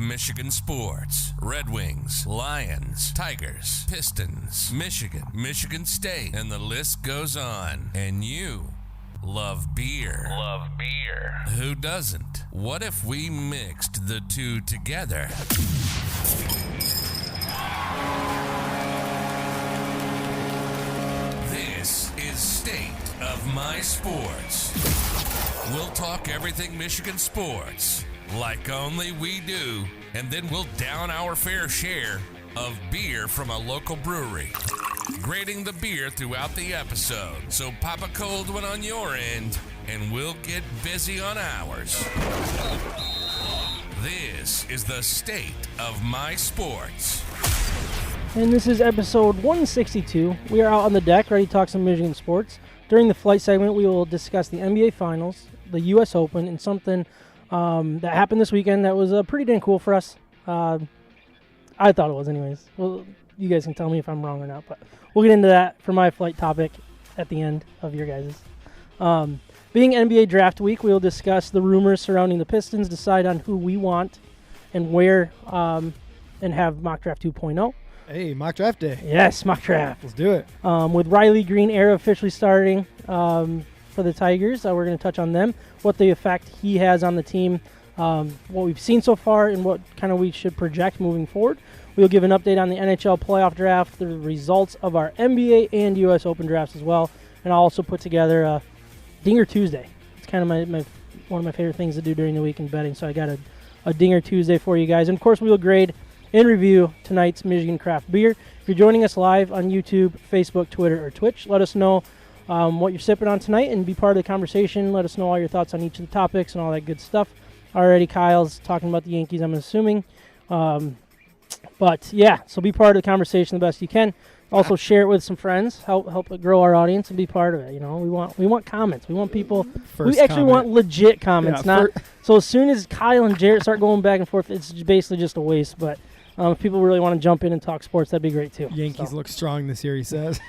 Michigan sports. Red Wings, Lions, Tigers, Pistons, Michigan, Michigan State, and the list goes on. And you love beer. Love beer. Who doesn't? What if we mixed the two together? This is State of My Sports. We'll talk everything Michigan sports, like only we do, and then we'll down our fair share of beer from a local brewery, grading the beer throughout the episode. So pop a cold one on your end, and we'll get busy on ours. This is the State of My Sports. And this is episode 162. We are out on the deck, ready to talk some Michigan sports. During the flight segment, we will discuss the NBA Finals, the U.S. Open, and something that happened this weekend that was pretty dang cool for us. I thought it was anyways. Well, you guys can tell me if I'm wrong or not, but we'll get into that for my flight topic at the end of your guys's. Being NBA draft week, we will discuss the rumors surrounding the Pistons, decide on who we want and where, and have mock draft 2.0. Hey, mock draft day. Yes, mock draft. Let's do it. With Riley Greene era officially starting for the Tigers, we're going to touch on them, what the effect he has on the team, what we've seen so far, and what kind of we should project moving forward. We'll give an update on the NHL playoff draft, the results of our NBA and U.S. Open drafts as well, and I'll also put together a Dinger Tuesday. It's kind of my one of my favorite things to do during the week in betting, so I got a Dinger Tuesday for you guys. And, of course, we will grade and review tonight's Michigan craft beer. If you're joining us live on YouTube, Facebook, Twitter, or Twitch, let us know what you're sipping on tonight and be part of the conversation. Let us know all your thoughts on each of the topics and all that good stuff. Already Kyle's talking about the Yankees, I'm assuming. But, yeah, so be part of the conversation the best you can. Also share it with some friends, help it grow our audience and be part of it. You know, we want comments. We want people. We actually want legit comments. So as soon as Kyle and Jarrett start going back and forth, it's basically just a waste. But if people really want to jump in and talk sports, that'd be great too. Yankees look strong this year, he says.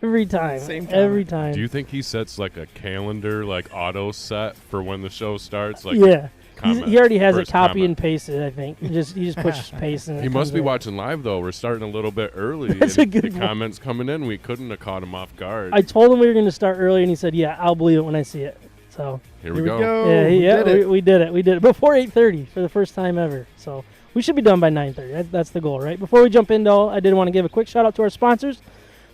Every time. Same every time. Do you think he sets like a calendar, like auto set for when the show starts? Like yeah. He already has First it copy comment. and pasted, I think. He just pushes paste. And He must be watching live, though. We're starting a little bit early. That's a good the point. comments coming in, we couldn't have caught him off guard. I told him we were going to start early, and he said, yeah, I'll believe it when I see it. So Here we go. We did it. We did it before 8:30 for the first time ever. So we should be done by 9:30. That's the goal, right? Before we jump in, though, I did want to give a quick shout-out to our sponsors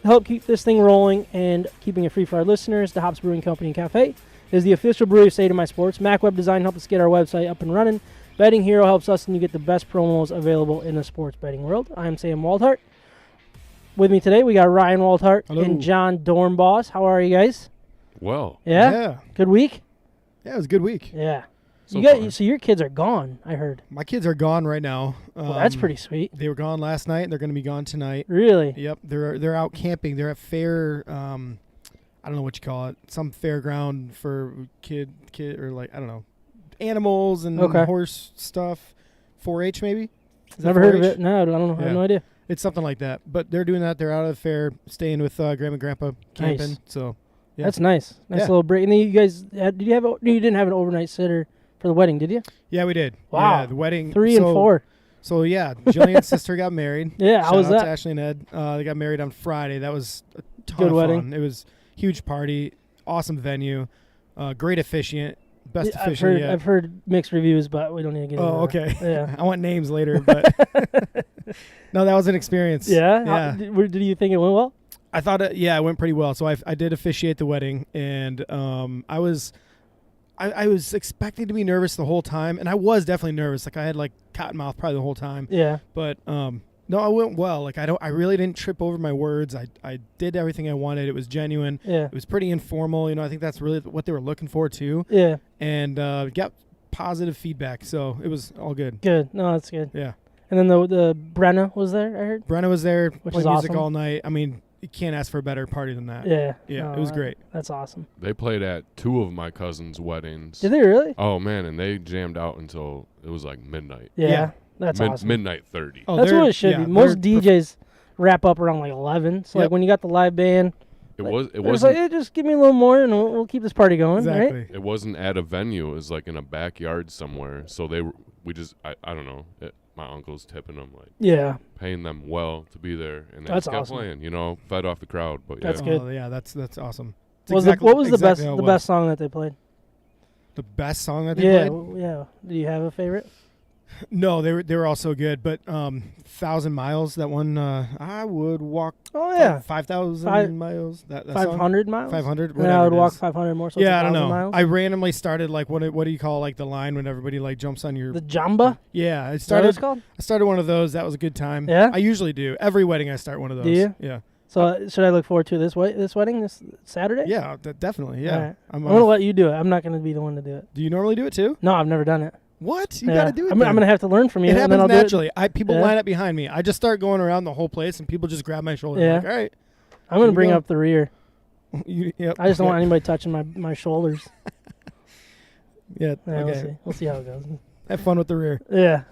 to help keep this thing rolling and keeping it free for our listeners. DeHop's Brewing Company and Cafe is the official brewery of State of My Sports. Mac Web Design helps us get our website up and running. Betting Hero helps us, and you get the best promos available in the sports betting world. I'm Sam Waldhart. With me today, we got Ryan Waldhart and John Dornboss. How are you guys? Well. Yeah? Good week? Yeah, it was a good week. Yeah. So your kids are gone, I heard. My kids are gone right now. Well, that's pretty sweet. They were gone last night, and they're going to be gone tonight. Really? Yep, they're out camping. They're at fair. I don't know what you call it. Some fairground for kid or like I don't know, animals and horse stuff. 4-H maybe. Never heard of it. No, I don't know. I have no idea. It's something like that. But they're doing that. They're out of the fair, staying with Grandma and Grandpa camping. Nice. So yeah. That's nice. Nice little break. And then you guys, you didn't have an overnight sitter for the wedding, did you? Yeah, we did. Wow. Yeah, the wedding. 3 and 4. So yeah, Jillian's sister got married. Yeah, how was Shout out that? to Ashley and Ed. They got married on Friday. That was a ton Good of wedding. fun. It was huge party, awesome venue, great officiant, best Yeah, officiant yet. I've heard mixed reviews, but we don't need to get into that. Okay. Yeah. I want names later, but no, that was an experience. Yeah? Yeah. Did you think it went well? I thought it went pretty well. So I did officiate the wedding, and I was expecting to be nervous the whole time, and I was definitely nervous. Like I had like cotton mouth probably the whole time. Yeah. But no, it went well. Like I really didn't trip over my words. I did everything I wanted. It was genuine. Yeah. It was pretty informal. You know, I think that's really what they were looking for too. Yeah. And got positive feedback, so it was all good. Good. No, that's good. Yeah. And then the Brenna was there, I heard? Brenna was there, Which played is music awesome. all night. I mean, you can't ask for a better party than that. Yeah. Yeah, No, it was great. That's awesome. They played at 2 of my cousins' weddings. Did they really? Oh, man, and they jammed out until it was like midnight. Yeah. That's awesome. Midnight 30. Oh, That's what it should yeah, be. Most they're DJs wrap up around like 11. So like Yep. when you got the live band, It like, wasn't like, hey, just give me a little more and we'll keep this party going, exactly. right? It wasn't at a venue. It was like in a backyard somewhere. So I don't know. My uncle's tipping them, like Yeah. paying them well to be there, and they That's just kept awesome. playing. You know, fed off the crowd. But yeah, That's good. Oh, yeah, that's awesome. It's What was exactly the how it best song that they played? The best song that they Yeah, played? yeah. Do you have a favorite? No, they were all so good. But 1,000 Miles, that one, I would walk. Oh yeah, 5,000 miles. That 500 miles. 500. And I would walk 500 more. So it's Yeah, I don't 1,000 know. Miles. I randomly started like what do you call like the line when everybody like jumps on your The Jamba. Yeah, I Is that what it's started. called? I started one of those. That was a good time. Yeah? I usually do. Every wedding I start one of those. Do you? Yeah. So should I look forward to this wedding this Saturday? Yeah, definitely. Yeah. All right. I'm gonna let you do it. I'm not gonna be the one to do it. Do you normally do it too? No, I've never done it. What? You Yeah. got to do it. I'm gonna have to learn from you. It and then happens I'll naturally. People Yeah. line up behind me. I just start going around the whole place, and people just grab my shoulder. Yeah. Like, all right. I'm gonna you bring go. up the rear. Yep. I just don't want anybody touching my shoulders. Yeah. Yeah, Okay. We'll see how it goes. Have fun with the rear. Yeah.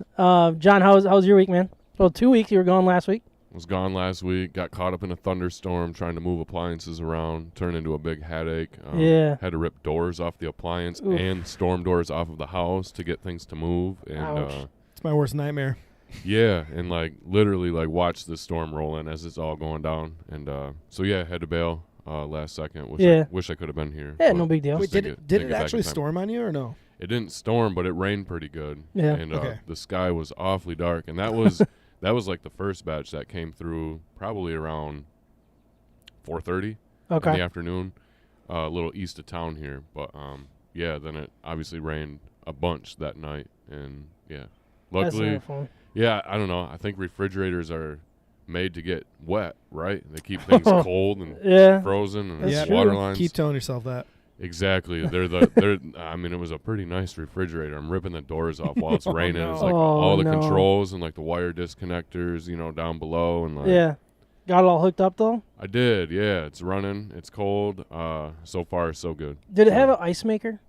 John, how's your week, man? Well, 2 weeks. You were gone last week. was gone last week. Got caught up in a thunderstorm trying to move appliances around. Turned into a big headache. Yeah. Had to rip doors off the appliance Oof. and storm doors off of the house to get things to move. And Ouch. It's my worst nightmare. yeah, and like literally like watch the storm roll in as it's all going down. And so yeah, had to bail last second. Wish I could have been here. Yeah, but no big deal. just Wait, didn't did get it back in actually time. storm on you or no? It didn't storm, but it rained pretty good. Yeah. And Okay. the sky was awfully dark, and that was that was like the first batch that came through probably around 4:30 in Okay. the afternoon, a little east of town here. But yeah, then it obviously rained a bunch that night, and yeah, That's luckily, not fun. yeah, I don't know. I think refrigerators are made to get wet, right? They keep things cold and Yeah. frozen, and That's there's true. water lines. Keep telling yourself that. Exactly. They're I mean, it was a pretty nice refrigerator. I'm ripping the doors off while it's Oh, raining. no. It's like Oh, all the no. controls and like the wire disconnectors, down below, and like Yeah. Got it all hooked up though. I did. Yeah, it's running. It's cold. So far so good. Did it So, have an ice maker?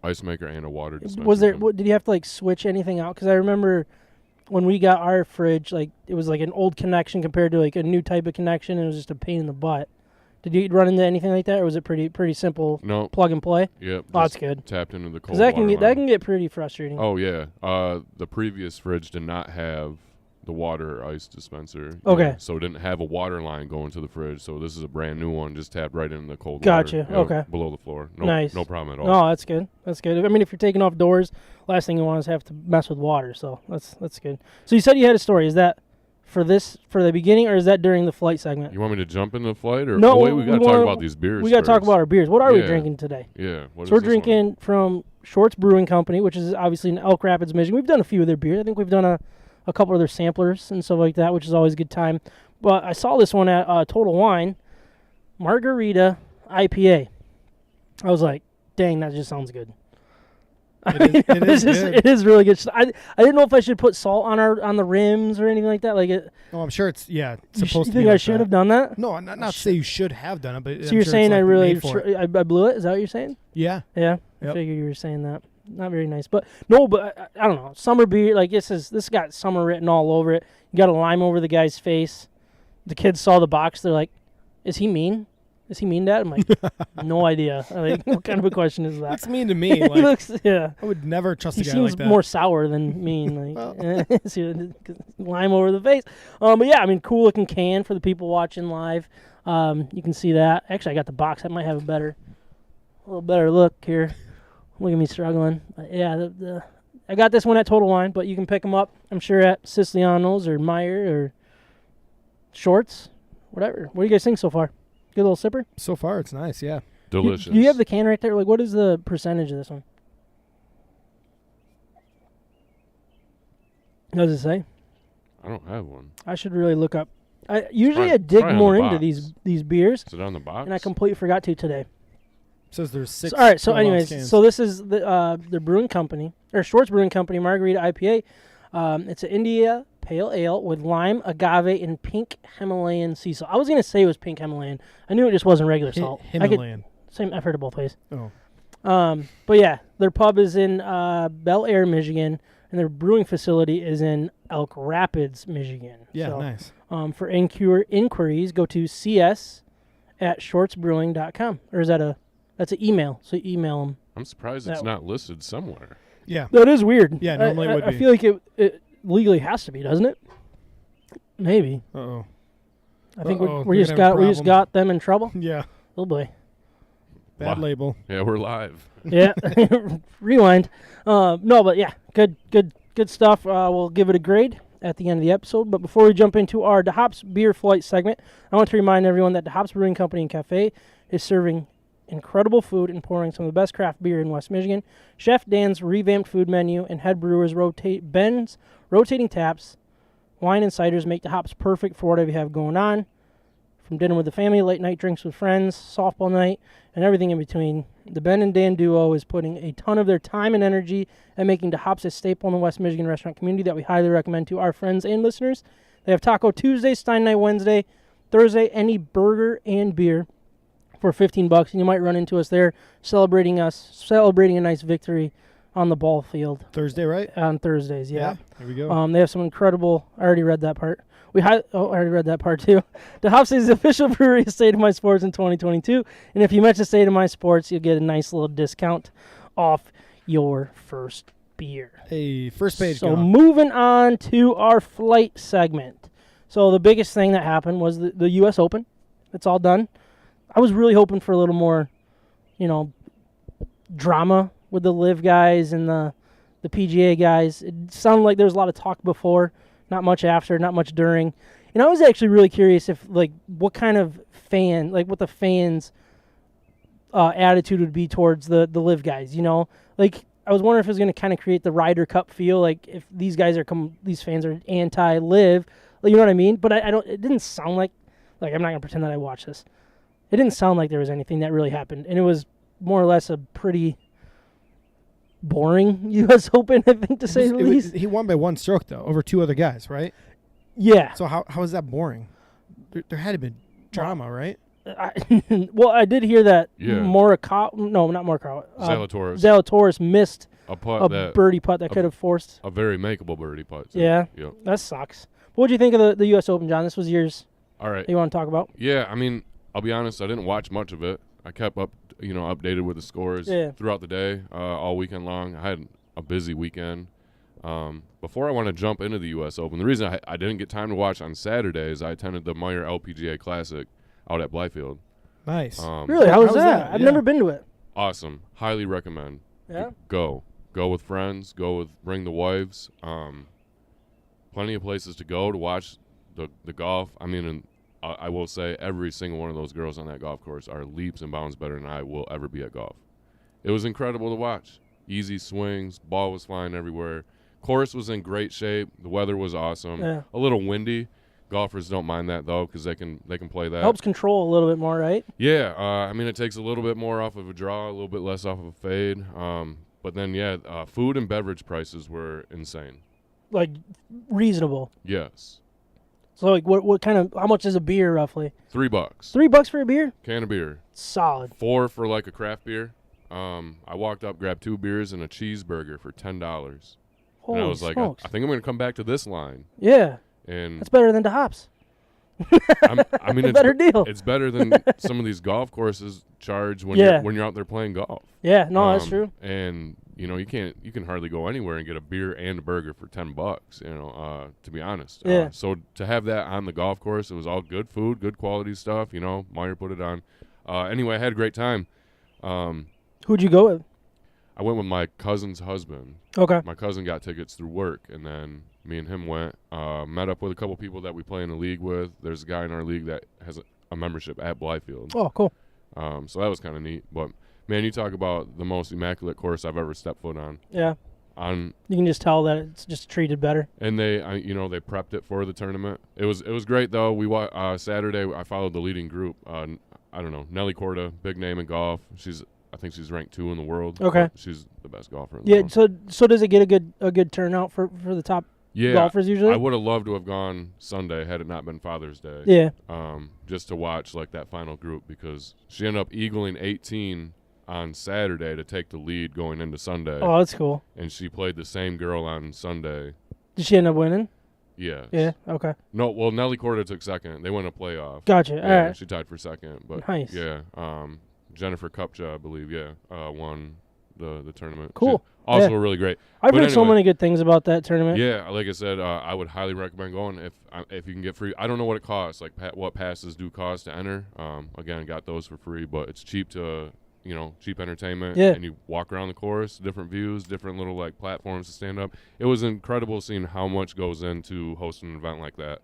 ice maker and a water dispenser? Was there? too. Did you have to like switch anything out? Because I remember when we got our fridge, like it was like an old connection compared to like a new type of connection, and it was just a pain in the butt. Did you run into anything like that, or was it pretty simple? No. Plug and play. Yep. Oh, that's just good. Tapped into the cold Because that water that line. can get pretty frustrating. Oh yeah. The previous fridge did not have the water or ice dispenser. Okay. So it didn't have a water line going to the fridge. So this is a brand new one, just tapped right into the cold Gotcha. water. Okay. Below the floor. No, Nice. No problem at all. No, that's good. That's good. I mean, if you're taking off doors, last thing you want is have to mess with water. So that's good. So you said you had a story. Is that for the beginning, or is that during the flight segment? You want me to jump into the flight, or No, wait? We got to talk wanna- about these beers. We got to talk first. about our beers. What are we Yeah. drinking today? Yeah. What So we're is this one? drinking from Shorts Brewing Company, which is obviously in Elk Rapids, Michigan. We've done a few of their beers. I think we've done a couple of their samplers and stuff like that, which is always a good time. But I saw this one at Total Wine, Margarita IPA. I was like, dang, that just sounds good. It is good. It is really good. I didn't know if I should put salt on the rims or anything like that. Like it. Oh, I'm sure it's You supposed to think be I like should that. have done that? No, not to say you should have done it, but So I'm you're sure saying it's I like really made for it. I blew it? Is that what you're saying? Yeah. Yeah, I Yep. figured you were saying that. Not very nice, but no, but I don't know. Summer beer, like this got summer written all over it. You got a lime over the guy's face. The kids saw the box. They're like, "Is he mean? Is he mean, Dad?" I'm like, "No idea." I'm like, what kind of a question is that? Looks mean to me. He Like looks, yeah. I would never trust He a guy seems like that. more sour than mean. Like, see, lime over the face. But yeah, I mean, cool looking can for the people watching live. You can see that. Actually, I got the box. I might have a little better look here. Look at me struggling. But yeah, I got this one at Total Wine, but you can pick them up, I'm sure, at Siciliano's or Meyer or Shorts, whatever. What do you guys think so far? Good little sipper? So far, it's nice. Yeah. Delicious. Do you have the can right there? Like, what is the percentage of this one? What does it say? I don't have one. I should really look up. Usually Probably- I dig probably on more the into box. these beers, Is it on the box? and I completely forgot to today. Says there's 6. All right, so 12-ounce anyways, cans. so this is the brewing company, or Schwartz Brewing Company Margarita IPA. It's an India Pale Ale with lime, agave, and pink Himalayan sea salt. I was gonna say it was pink Himalayan. I knew it just wasn't regular salt. Himalayan. I've heard of both ways. Oh. But yeah, their pub is in Bel Air, Michigan, and their brewing facility is in Elk Rapids, Michigan. Yeah, So, nice. For inquiries, go to cs@shortsbrewing.com. Or is that that's an email? So you email them. I'm surprised That it's one. not listed somewhere. Yeah. That is weird. Yeah, normally it would be. I feel like it legally has to be, doesn't it? Maybe. Uh-oh. I think we just got them in trouble. Yeah. Oh boy. Bad label. Yeah, we're live. Yeah. Rewind. No, but yeah, good stuff. We'll give it a grade at the end of the episode. But before we jump into our DeHop's Beer Flight segment, I want to remind everyone that DeHop's Brewing Company and Cafe is serving incredible food and pouring some of the best craft beer in West Michigan. Chef Dan's revamped food menu and head brewers Ben's rotating taps, wine and ciders make DeHop's perfect for whatever you have going on. From dinner with the family, late night drinks with friends, softball night, and everything in between. The Ben and Dan duo is putting a ton of their time and energy at making DeHop's a staple in the West Michigan restaurant community that we highly recommend to our friends and listeners. They have Taco Tuesday, Stein Night Wednesday, Thursday, any burger and beer for $15, and you might run into us there celebrating a nice victory on the ball field. Thursday, right? On Thursdays, yeah. Here we go. They have some incredible. I already read that part. I already read that part too. DeHop's is the official brewery of State of My Sports in 2022, and if you mention State of My Sports, you'll get a nice little discount off your first beer. Hey, first page. So moving on to our flight segment. So the biggest thing that happened was the U.S. Open. It's all done. I was really hoping for a little more, drama with the LIV guys and the PGA guys. It sounded like there was a lot of talk before, not much after, not much during. And I was actually really curious if, what kind of what the fans' attitude would be towards the LIV guys, I was wondering if it was going to kind of create the Ryder Cup feel, like if these guys these fans are anti-LIV, you know what I mean? But it didn't sound like I'm not going to pretend that I watched this. It didn't sound like there was anything that really happened, and it was more or less a pretty boring U.S. Open, I think, to say the least. He won by one stroke, though, over two other guys, right? Yeah. So how is that boring? There had to be drama, right? I did hear that Zalatoris missed a birdie putt that could have forced a very makeable birdie putt. Too. Yeah, yep. That sucks. What did you think of the U.S. Open, John? This was yours. All right. You want to talk about? Yeah, I mean, I'll be honest, I didn't watch much of it. I kept updated with the scores throughout the day, all weekend long. I had a busy weekend. Before I want to jump into the U.S. Open, the reason I didn't get time to watch on Saturday is I attended the Meyer LPGA Classic out at Blythefield. Nice. Really? How was that? I've never been to it. Awesome. Highly recommend. Yeah? Go with friends. Bring the wives. Plenty of places to go to watch the golf. I mean, I will say every single one of those girls on that golf course are leaps and bounds better than I will ever be at golf. It was incredible to watch. Easy swings, ball was flying everywhere. Course was in great shape. The weather was awesome. Yeah. A little windy. Golfers don't mind that though, because they can play that. Helps control a little bit more, right? Yeah. I mean, it takes a little bit more off of a draw, a little bit less off of a fade. But then food and beverage prices were insane. Like reasonable. Yes. So what kind of, how much is a beer roughly? $3. $3 for a beer? Can of beer. Solid. $4 for like a craft beer. I walked up, grabbed 2 beers and a cheeseburger for $10. Holy and I was smokes. like, I think I'm going to come back to this line. Yeah. And that's better than DeHop's. I mean, it's better deal. It's better than some of these golf courses charge when you're out there playing golf. Yeah, no, that's true. And you can hardly go anywhere and get a beer and a burger for $10. To be honest. Yeah. So to have that on the golf course, it was all good food, good quality stuff. Meyer put it on. Anyway, I had a great time. Who'd you go with? I went with my cousin's husband. Okay. My cousin got tickets through work, and then me and him went. Met up with a couple people that we play in a league with. There's a guy in our league that has a membership at Blythefield. Oh, cool. So that was kind of neat. But, man, you talk about the most immaculate course I've ever stepped foot on. Yeah. You can just tell that it's just treated better. And they prepped it for the tournament. It was great, though. We Saturday, I followed the leading group. I don't know, Nelly Korda, big name in golf. I think she's ranked 2 in the world. Okay. She's the best golfer in the world. So does it get a good turnout for the top golfers usually? I would have loved to have gone Sunday had it not been Father's Day. Yeah. Just to watch that final group, because she ended up eagling 18 on Saturday to take the lead going into Sunday. Oh, that's cool. And she played the same girl on Sunday. Did she end up winning? Yes. Yeah, okay. No, well, Nelly Korda took second. They went a playoff. Gotcha. Yeah, all right. She tied for second. But nice. Yeah. Jennifer Kupcha, I believe, won the tournament. Cool. She's also Yeah. really great. I've But heard so anyway, many good things about that tournament. Yeah, like I said, I would highly recommend going if you can get free. I don't know what it costs, like what passes do cost to enter. Again, got those for free, but it's cheap cheap entertainment. Yeah. And you walk around the course, different views, different little like platforms to stand up. It was incredible seeing how much goes into hosting an event like that.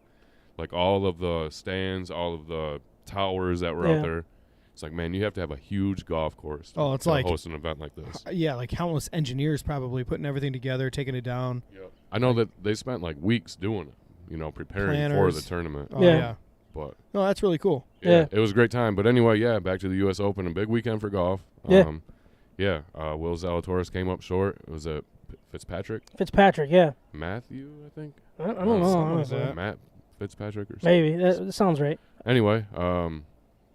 Like all of the stands, all of the towers that were out there. It's like, man, you have to have a huge golf course to host an event like this. Yeah, like countless engineers probably putting everything together, taking it down. Yep. I know that they spent like weeks doing it, preparing Planners. for the tournament. Oh, yeah. But No, that's really cool. Yeah. it was a great time. But anyway, back to the U.S. Open, a big weekend for golf. Yeah. Will Zalatoris came up short. It was a Fitzpatrick? Yeah. Matthew, I think? I don't know. something like that. Matt Fitzpatrick or something. Maybe. That sounds right. Anyway,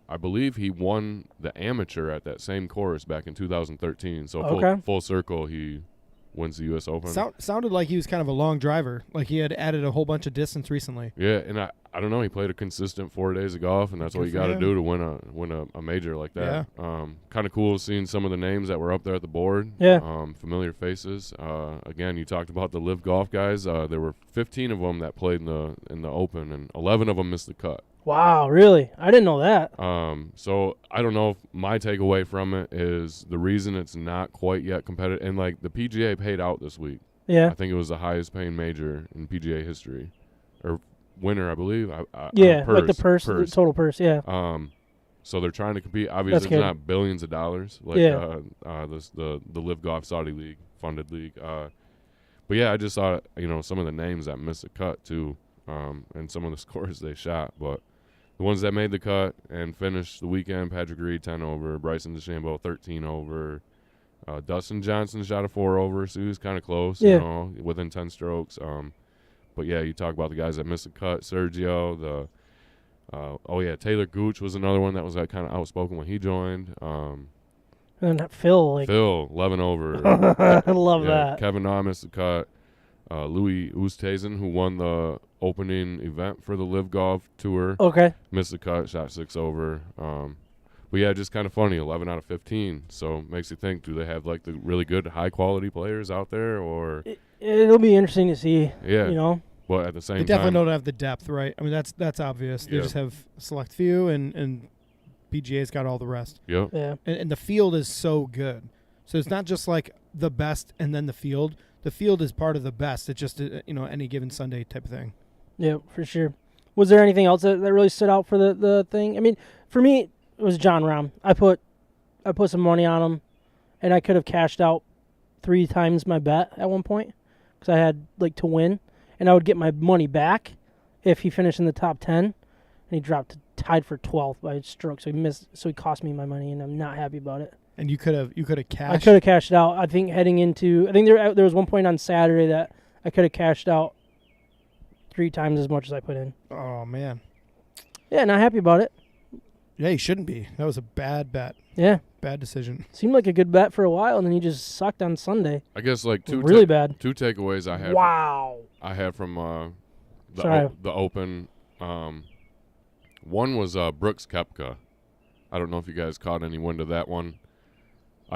I believe he won the amateur at that same course back in 2013. So full circle, he wins the U.S. Open. Sounded like he was kind of a long driver. Like he had added a whole bunch of distance recently. Yeah, and I don't know. He played a consistent 4 days of golf, and that's what you got to do to win a major like that. Yeah. Kind of cool seeing some of the names that were up there at the board. Yeah. Familiar faces. Again, you talked about the Live Golf guys. There were 15 of them that played in the Open, and 11 of them missed the cut. Wow, really? I didn't know that. So I don't know if my takeaway from it is the reason it's not quite yet competitive. And like the PGA paid out this week. Yeah. I think it was the highest paying major in PGA history, or winner, I believe. Like the total purse. Yeah. So they're trying to compete. Obviously, it's not billions of dollars like the Live Golf Saudi League funded league. But yeah, I just saw some of the names that missed the cut too, and some of the scores they shot, but. The ones that made the cut and finished the weekend: Patrick Reed 10 over, Bryson DeChambeau 13 over, Dustin Johnson shot a 4 over, so he was kind of close, within 10 strokes. But yeah, you talk about the guys that missed the cut: Sergio, Taylor Gooch was another one that was kind of outspoken when he joined. And Phil, Phil 11 over. I love that. Kevin Na missed the cut. Louis Oosthuizen, who won the opening event for the Live Golf Tour, missed the cut, shot 6 over. But yeah, just kind of funny, 11 out of 15. So makes you think, do they have like the really good, high quality players out there, or it'll be interesting to see. Yeah, But at the same time, they definitely don't have the depth, right? I mean, that's obvious. They just have a select few, and PGA's got all the rest. Yep. Yeah. And the field is so good, so it's not just like the best and then the field. The field is part of the best. It's just any given Sunday type of thing. Yeah, for sure. Was there anything else that really stood out for the thing? I mean, for me, it was John Rahm. I put some money on him, and I could have cashed out 3 times my bet at one point because I had to win, and I would get my money back if he finished in the top 10, and he dropped tied for 12th by a stroke, so he missed. So he cost me my money, and I'm not happy about it. And you could have cashed. I could have cashed out. I think there was one point on Saturday that I could have cashed out 3 times as much as I put in. Oh man. Yeah, not happy about it. Yeah, you shouldn't be. That was a bad bet. Yeah. Bad decision. Seemed like a good bet for a while, and then he just sucked on Sunday. I guess really bad. 2 takeaways I had. Wow. I had from the Open. One was Brooks Koepka. I don't know if you guys caught any wind of that one.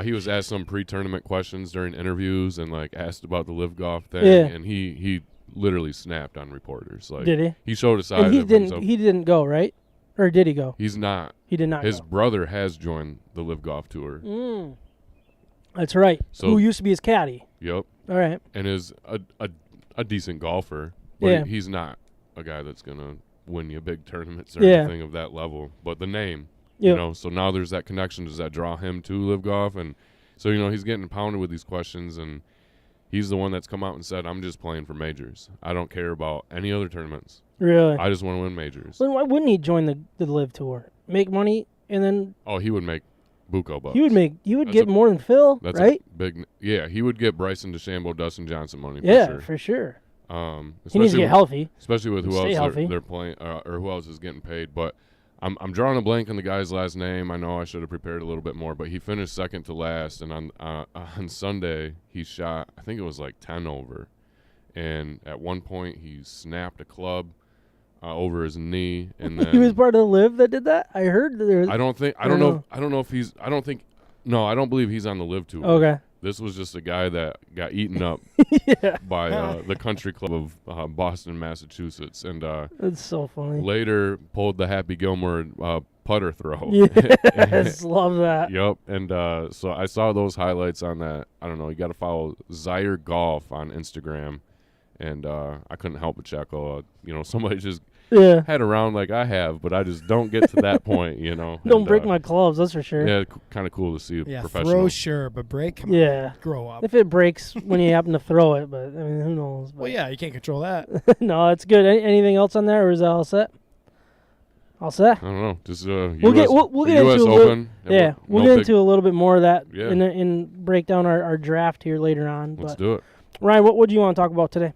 He was asked some pre-tournament questions during interviews and asked about the Live Golf thing, and he literally snapped on reporters. Did he? He showed a side and he of didn't. himself. He didn't go, right? Or did he go? He's not. He did not. His go. brother has joined the Live Golf Tour. That's right. So, who used to be his caddy? Yep. All right. And is a decent golfer, but he's not a guy that's gonna win you big tournaments or anything of that level. But the name. Yep. So now there's that connection. Does that draw him to Live Golf? And so, he's getting pounded with these questions, and he's the one that's come out and said, I'm just playing for majors. I don't care about any other tournaments. Really? I just want to win majors. Then why wouldn't he join the Live Tour? Make money, and then... Oh, he would make buco bucks. He would get more than Phil, that's right? He would get Bryson DeChambeau, Dustin Johnson money for sure. He needs to get healthy. Especially with who else they're playing, or who else is getting paid. But I'm drawing a blank on the guy's last name. I know I should have prepared a little bit more, but he finished second to last, and on Sunday he shot, I think it was 10 over, and at one point he snapped a club over his knee, and then he was part of the Live that did that. I heard there was, I don't believe he's on the Live Tour. Okay. This was just a guy that got eaten up by the country club of Boston, Massachusetts, and That's so funny. later pulled the Happy Gilmore putter throw. Yes, love that. Yep, and so I saw those highlights on that. I don't know. You got to follow Zaire Golf on Instagram, and I couldn't help but chuckle. Somebody just had a round like I have, but I just don't get to that point. Don't break my clubs, that's for sure. Yeah, kind of cool to see professional. Throw sure, but break. Come on, grow up. If it breaks when you happen to throw it, but I mean, who knows? But. Well, yeah, you can't control that. No, it's good. Anything else on there, or is that all set? All set. I don't know. Just we'll get into US a Open. little, we'll get into a little bit more of that Yeah. and break down our draft here later on. Let's do it. Ryan, what do you want to talk about today?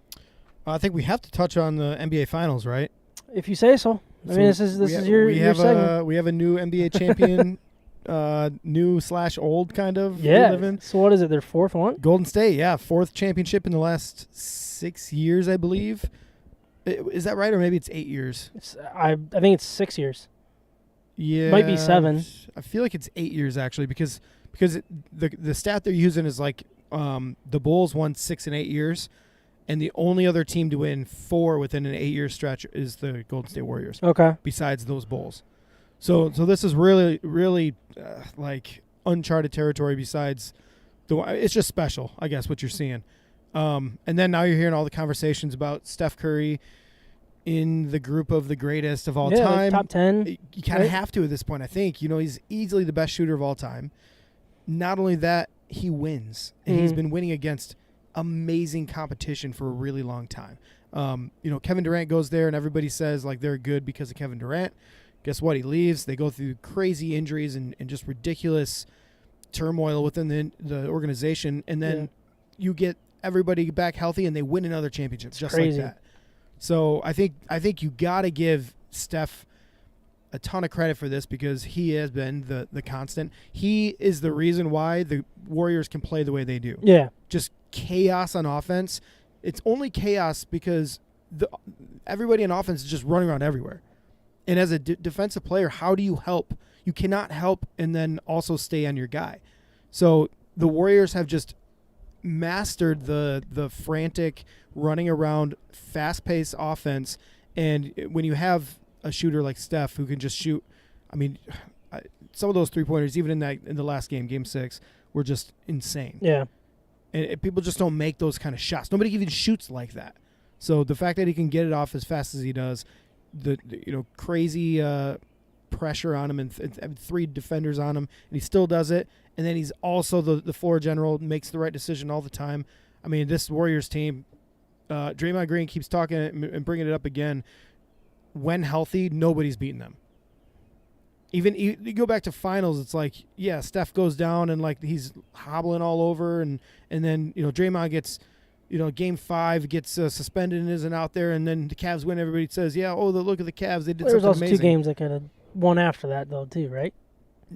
I think we have to touch on the NBA Finals, right? If you say so. I mean, this is your segment. We have a new NBA champion, new/old kind of. Yeah. So what is it? Their fourth one? Golden State, fourth championship in the last 6 years, I believe. Is that right, or maybe it's 8 years? I think it's 6 years. Yeah, might be 7. I feel like it's 8 years actually, because the stat they're using is like the Bulls won 6 and 8 years. And the only other team to win 4 within an 8-year stretch is the Golden State Warriors. Okay. Besides those Bulls, so this is really, really like uncharted territory. Besides it's just special, I guess, what you're seeing. And then now you're hearing all the conversations about Steph Curry in the group of the greatest of all time, like top 10. You kind of have to at this point. I think he's easily the best shooter of all time. Not only that, he wins, and he's been winning against amazing competition for a really long time. Kevin Durant goes there and everybody says like they're good because of Kevin Durant. Guess what? He leaves. They go through crazy injuries and just ridiculous turmoil within the organization. And then you get everybody back healthy and they win another championship just crazy. like that. So I think you got to give Steph a ton of credit for this because he has been the constant. He is the reason why the Warriors can play the way they do. Yeah. Just chaos on offense. It's only chaos because everybody on offense is just running around everywhere. And as a defensive player, how do you help? You cannot help and then also stay on your guy. So the Warriors have just mastered the frantic running around, fast-paced offense. And when you have a shooter like Steph who can just shoot, I mean, some of those three-pointers, even in the last game 6, were just insane. Yeah. And people just don't make those kind of shots. Nobody even shoots like that. So the fact that he can get it off as fast as he does, the crazy pressure on him and 3 defenders on him, and he still does it. And then he's also the floor general, makes the right decision all the time. I mean, this Warriors team, Draymond Green keeps talking and bringing it up again. When healthy, nobody's beating them. Even you go back to finals, it's like, yeah, Steph goes down and like he's hobbling all over, and then Draymond gets, game 5 gets suspended and isn't out there, and then the Cavs win. Everybody says, yeah, look at the Cavs, they did something amazing. There's also 2 games that could have won after that though too, right?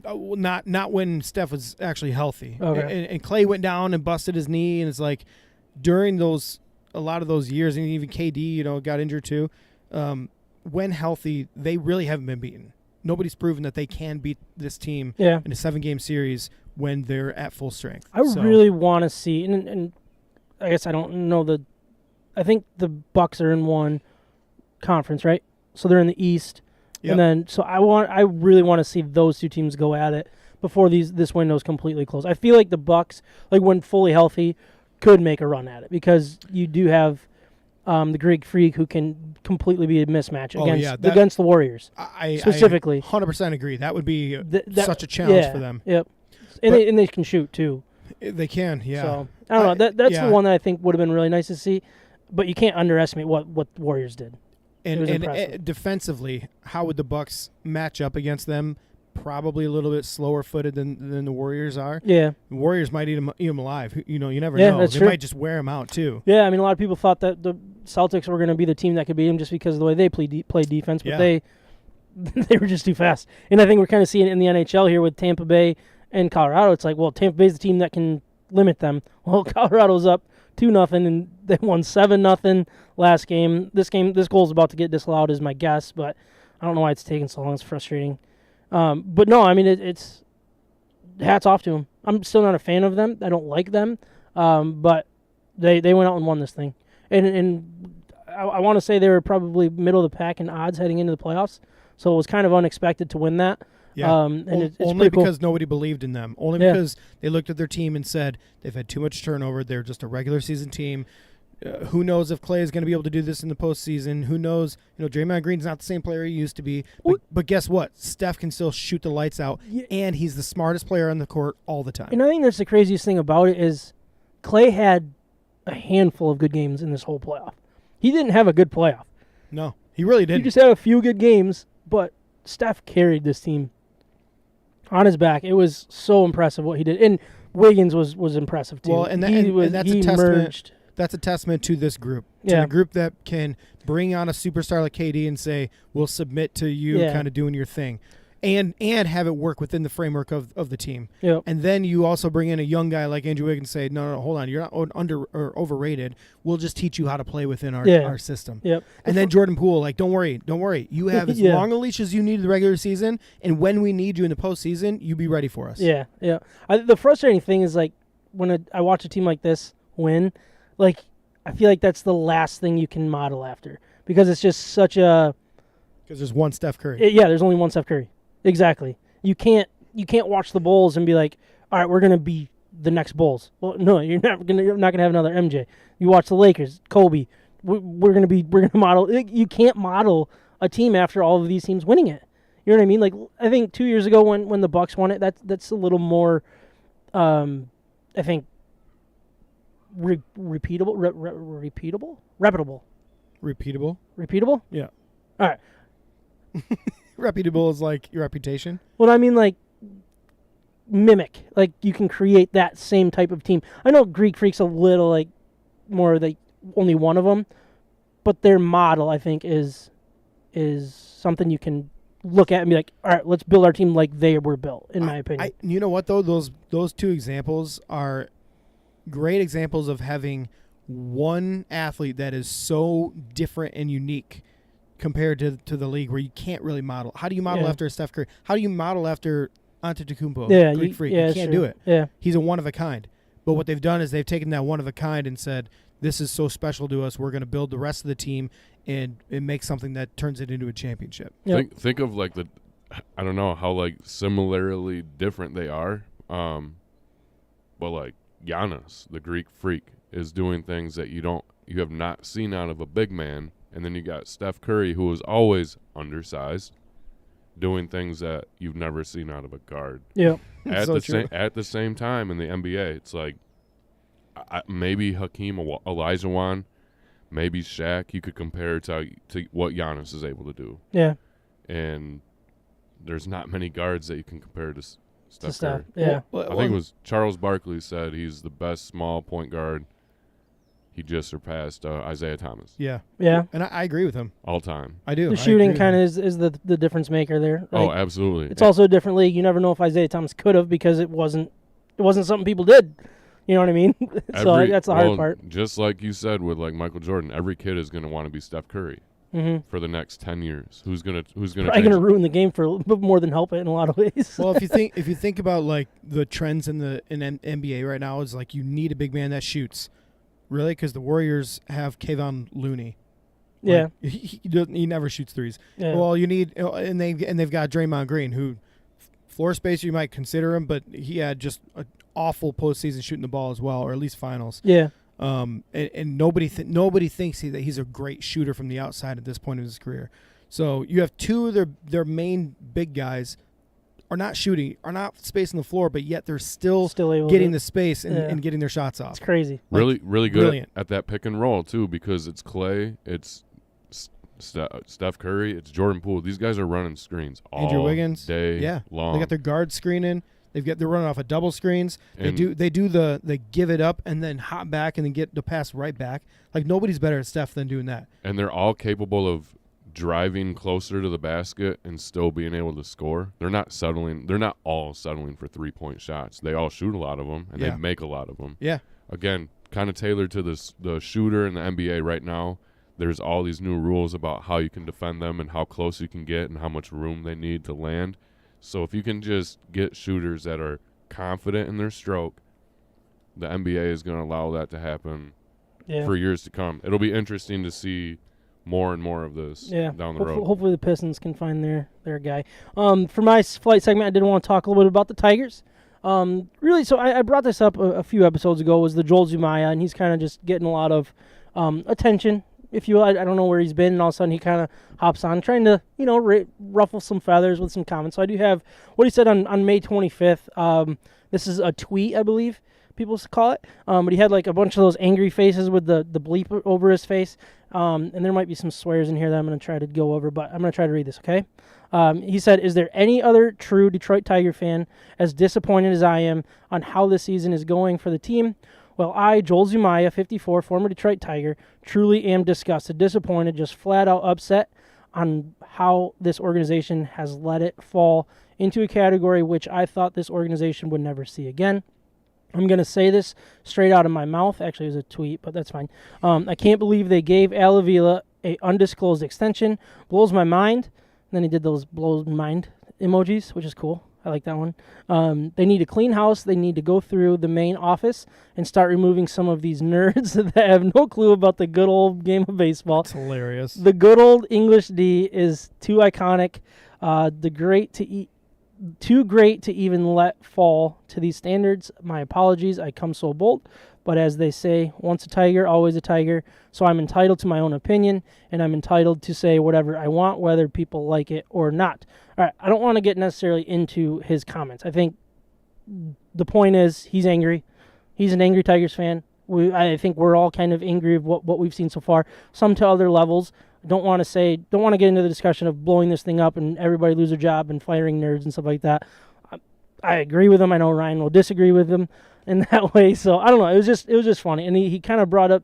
Not when Steph was actually healthy. Okay. And Clay went down and busted his knee, and it's like during a lot of those years, and even KD, got injured too. When healthy, they really haven't been beaten. Nobody's proven that they can beat this team in a 7-game series when they're at full strength. I really want to see, and I guess I don't know I think the Bucks are in one conference, right? So they're in the East, and then I really want to see those 2 teams go at it before this window's completely closed. I feel like the Bucks, like when fully healthy, could make a run at it because you do have the Greek Freak who can completely be a mismatch against the Warriors. Specifically. I 100% agree. That would be such a challenge for them. Yep. And they can shoot too. They can, yeah. So I don't know. That's the one that I think would have been really nice to see. But you can't underestimate what the Warriors did. And defensively, how would the Bucks match up against them? Probably a little bit slower footed than the Warriors are. Yeah. The Warriors might eat them alive. You never know. They might just wear them out too. Yeah, I mean, a lot of people thought that the Celtics were going to be the team that could beat them just because of the way they play defense, but they were just too fast. And I think we're kind of seeing it in the NHL here with Tampa Bay and Colorado. It's like, well, Tampa Bay's the team that can limit them. Well, Colorado's up 2-0, and they won 7-0 last game. This goal's about to get disallowed is my guess, but I don't know why it's taking so long. It's frustrating. But no, I mean, it's hats off to him. I'm still not a fan of them. I don't like them, but they went out and won this thing. And I want to say they were probably middle of the pack in odds heading into the playoffs, so it was kind of unexpected to win that. Yeah, and it's only cool. because nobody believed in them. Only because they looked at their team and said they've had too much turnover. They're just a regular season team. Who knows if Clay is going to be able to do this in the postseason? Who knows? Draymond Green's not the same player he used to be. But guess what? Steph can still shoot the lights out, and he's the smartest player on the court all the time. And I think that's the craziest thing about it is Clay had a handful of good games in this whole playoff. He didn't have a good playoff. No, he really didn't. He just had a few good games, but Steph carried this team on his back. It was so impressive what he did. And Wiggins was impressive too. Well, and that's a testament. Emerged. That's a testament to this group. To the group that can bring on a superstar like KD and say, we'll submit to you kind of doing your thing. And have it work within the framework of the team. Yep. And then you also bring in a young guy like Andrew Wiggins and say, no, hold on, you're not under or overrated. We'll just teach you how to play within our system. Yep. And then Jordan Poole, like, don't worry. You have as long a leash as you need in the regular season, and when we need you in the postseason, you be ready for us. Yeah. The frustrating thing is, like, when I watch a team like this win, like, I feel like that's the last thing you can model after because it's just such a... Because there's one Steph Curry. There's only one Steph Curry. Exactly. You can't watch the Bulls and be like, all right, we're gonna be the next Bulls. Well, no, you're not gonna have another MJ. You watch the Lakers, Kobe. We're gonna model. You can't model a team after all of these teams winning it. You know what I mean? Like I think 2 years ago when the Bucks won it, that's a little more, I think, reputable. Yeah. All right. Reputable is like your reputation. Well, I mean, like, mimic. Like, you can create that same type of team. I know Greek Freak's a little, like, more, like, only one of them. But their model, I think, is something you can look at and be like, all right, let's build our team like they were built, in my opinion. You know what, though? Those two examples are great examples of having one athlete that is so different and unique compared to the league where you can't really model. How do you model after Steph Curry? How do you model after Antetokounmpo? Greek Freak. You can't do it. Yeah. He's a one-of-a-kind. But what they've done is they've taken that one-of-a-kind and said, this is so special to us, we're going to build the rest of the team and make something that turns it into a championship. Yep. Think of, like, I don't know how, like, similarly different they are. But, like, Giannis, the Greek Freak, is doing things that you have not seen out of a big man. And then you got Steph Curry, who was always undersized, doing things that you've never seen out of a guard. Yeah. At the same time in the NBA, it's like maybe Hakeem Olajuwon, maybe Shaq. You could compare to what Giannis is able to do. Yeah. And there's not many guards that you can compare to Steph Curry. Yeah. I think it was Charles Barkley said he's the best small point guard. He just surpassed Isaiah Thomas. Yeah. Yeah. And I agree with him. All time. I do. The shooting kind of is the difference maker there. Like, absolutely. It's also a different league. You never know if Isaiah Thomas could have because it wasn't something people did. You know what I mean? So that's the hard part. Just like you said with like Michael Jordan, every kid is going to want to be Steph Curry for the next 10 years. Who's going to ruin the game for more than help it in a lot of ways. Well, if you think about like the trends in NBA right now, is like you need a big man that shoots. Really? Because the Warriors have Kevon Looney. Yeah. Like, he never shoots threes. Yeah. Well, you need and they've got Draymond Green, who floor spacer you might consider him, but he had just an awful postseason shooting the ball as well, or at least finals. Yeah. And nobody thinks that he's a great shooter from the outside at this point of his career. So you have two of their main big guys are not shooting, are not spacing the floor, but yet they're still able getting the space and getting their shots off. It's crazy. Really good at that pick and roll, too, because it's Clay, it's Steph Curry, it's Jordan Poole. These guys are running screens Andrew Wiggins, day long. They got their guard screening. They're running off of double screens. They give it up and then hop back and then get the pass right back. Like nobody's better at Steph than doing that. And they're all capable of driving closer to the basket and still being able to score. They're not all settling for 3-point shots. They all shoot a lot of them and they make a lot of them. Yeah. Again, kind of tailored to the shooter in the NBA right now. There's all these new rules about how you can defend them and how close you can get and how much room they need to land. So if you can just get shooters that are confident in their stroke, the NBA is going to allow that to happen for years to come. It'll be interesting to see more and more of this down the road. Hopefully the Pistons can find their guy. For my flight segment, I did want to talk a little bit about the Tigers. Really, so I brought this up a few episodes ago, was the Joel Zumaya, and he's kind of just getting a lot of attention, if you will. I don't know where he's been, and all of a sudden he kind of hops on, trying to, ruffle some feathers with some comments. So I do have what he said on May 25th. This is a tweet, I believe people call it. But he had like a bunch of those angry faces with the bleep over his face. And there might be some swears in here that I'm going to try to go over, but I'm going to try to read this, okay? He said, "Is there any other true Detroit Tiger fan as disappointed as I am on how this season is going for the team? Well, I, Joel Zumaya, 54, former Detroit Tiger, truly am disgusted, disappointed, just flat out upset on how this organization has let it fall into a category which I thought this organization would never see again. I'm going to say this straight out of my mouth." Actually, it was a tweet, but that's fine. "I can't believe they gave Al Avila a undisclosed extension. Blows my mind." And then he did those blows mind emojis, which is cool. I like that one. "They need a clean house. They need to go through the main office and start removing some of these nerds that have no clue about the good old game of baseball." That's hilarious. The good old English D is too iconic. Too great to even let fall to these standards. My apologies, I come so bold. But as they say, once a Tiger, always a Tiger. So I'm entitled to my own opinion, and I'm entitled to say whatever I want, whether people like it or not. All right, I don't want to get necessarily into his comments. I think the point is he's angry. He's an angry Tigers fan. I think we're all kind of angry of what we've seen so far. Some to other levels. Don't want to get into the discussion of blowing this thing up and everybody lose their job and firing nerds and stuff like that. I agree with him. I know Ryan will disagree with him in that way. So I don't know. It was just funny. And he kind of brought up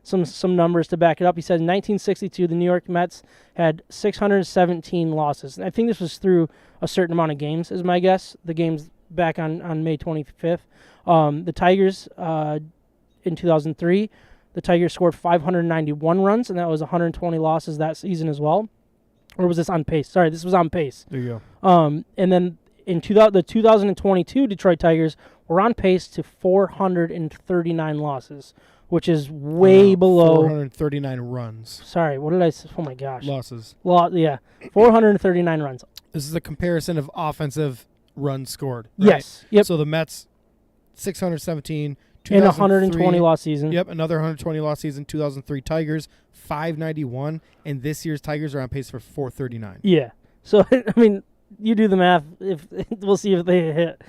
some numbers to back it up. He said in 1962 the New York Mets had 617 losses. And I think this was through a certain amount of games, is my guess. The games back on May 25th. The Tigers in 2003. The Tigers scored 591 runs, and that was 120 losses that season as well. Or was this on pace? Sorry, this was on pace. There you go. And then in the 2022 Detroit Tigers were on pace to 439 losses, which is way below. 439 runs. Sorry, what did I say? Oh, my gosh. Losses. 439 runs. This is a comparison of offensive runs scored. Right? Yes. Yep. So the Mets, 617. In a 120 loss season. Yep, another 120 loss season. 2003 Tigers, 591, and this year's Tigers are on pace for 439. Yeah. So I mean, you do the math. We'll see if they hit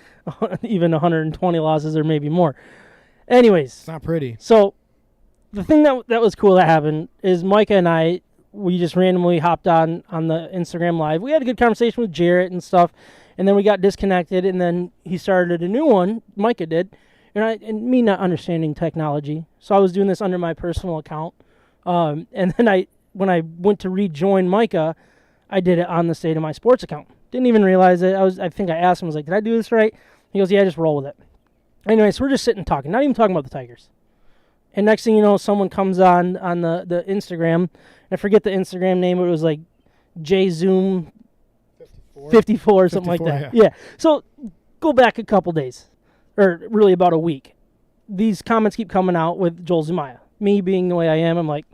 even 120 losses or maybe more. Anyways, it's not pretty. So the thing that was cool that happened is Micah and we just randomly hopped on the Instagram Live. We had a good conversation with Jarrett and stuff, and then we got disconnected, and then he started a new one. Micah did. And me not understanding technology, so I was doing this under my personal account. And then when I went to rejoin Micah, I did it on the State of My Sports account. Didn't even realize it. I think I asked him, I was like, "Did I do this right?" He goes, "Yeah, just roll with it." Anyway, so we're just sitting talking, not even talking about the Tigers. And next thing you know, someone comes on the Instagram. I forget the Instagram name, but it was like JZoom 54 or something like that. Yeah. So go back a couple days. Or really about a week. These comments keep coming out with Joel Zumaya. Me being the way I am, I'm like,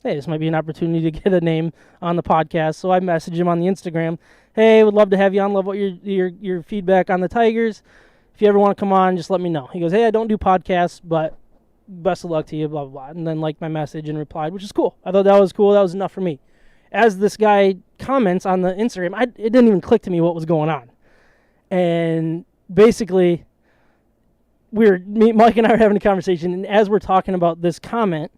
hey, this might be an opportunity to get a name on the podcast. So I messaged him on the Instagram. Hey, would love to have you on. Love what your feedback on the Tigers. If you ever want to come on, just let me know. He goes, hey, I don't do podcasts, but best of luck to you, blah, blah, blah. And then liked my message and replied, which is cool. I thought that was cool. That was enough for me. As this guy comments on the Instagram, it didn't even click to me what was going on. And basically, Mike and I were having a conversation, and as we're talking about this comment,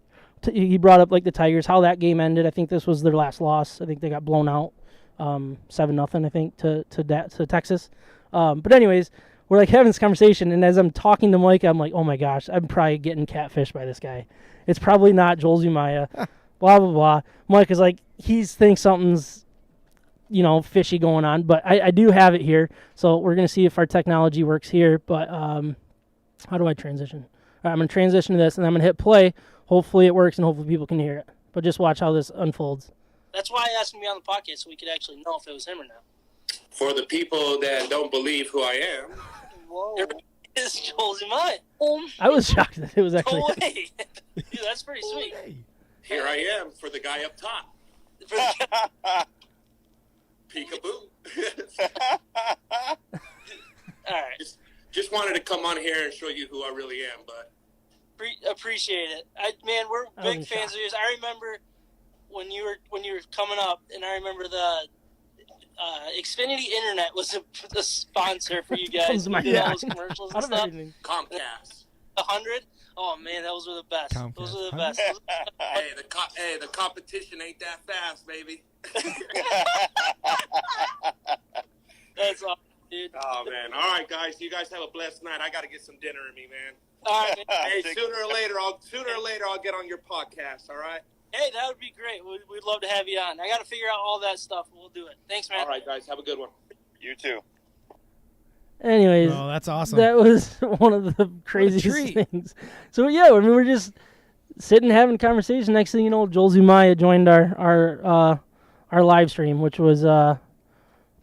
he brought up like the Tigers, how that game ended. I think this was their last loss. I think they got blown out 7-0, I think, to Texas. But anyways, we're like having this conversation, and as I'm talking to Mike, I'm like, oh my gosh, I'm probably getting catfished by this guy. It's probably not Joel Zumaya. Blah, blah, blah. Mike is like, he thinks something's, fishy going on. But I do have it here, so we're going to see if our technology works here. But how do I transition? All right, I'm going to transition to this, and I'm going to hit play. Hopefully it works, and hopefully people can hear it. But just watch how this unfolds. That's why I asked him to be on the podcast, so we could actually know if it was him or not. For the people that don't believe who I am, Whoa. It's Joel Zumaya. I was shocked that it was actually. No way. Dude, that's pretty sweet. Here I am for the guy up top. Peekaboo. All right. Just wanted to come on here and show you who I really am, but Appreciate it. Man, we're big fans of yours. I remember when you were coming up, and I remember the Xfinity Internet was a sponsor for you guys. You did all those commercials and stuff. Comcast. 100. Oh man, those were the best. Comcast. Those were the best. Hey, the competition ain't that fast, baby. That's awesome, dude. Oh man! All right, guys. You guys have a blessed night. I got to get some dinner in me, man. All right, man. Hey, sooner or later, I'll get on your podcast. All right. Hey, that would be great. We'd love to have you on. I got to figure out all that stuff. We'll do it. Thanks, man. All right, guys. Have a good one. You too. Anyways, Oh, that's awesome. that was one of the craziest things. So yeah, I mean, we're just sitting having a conversation. Next thing you know, Joel Zumaya joined our live stream, which was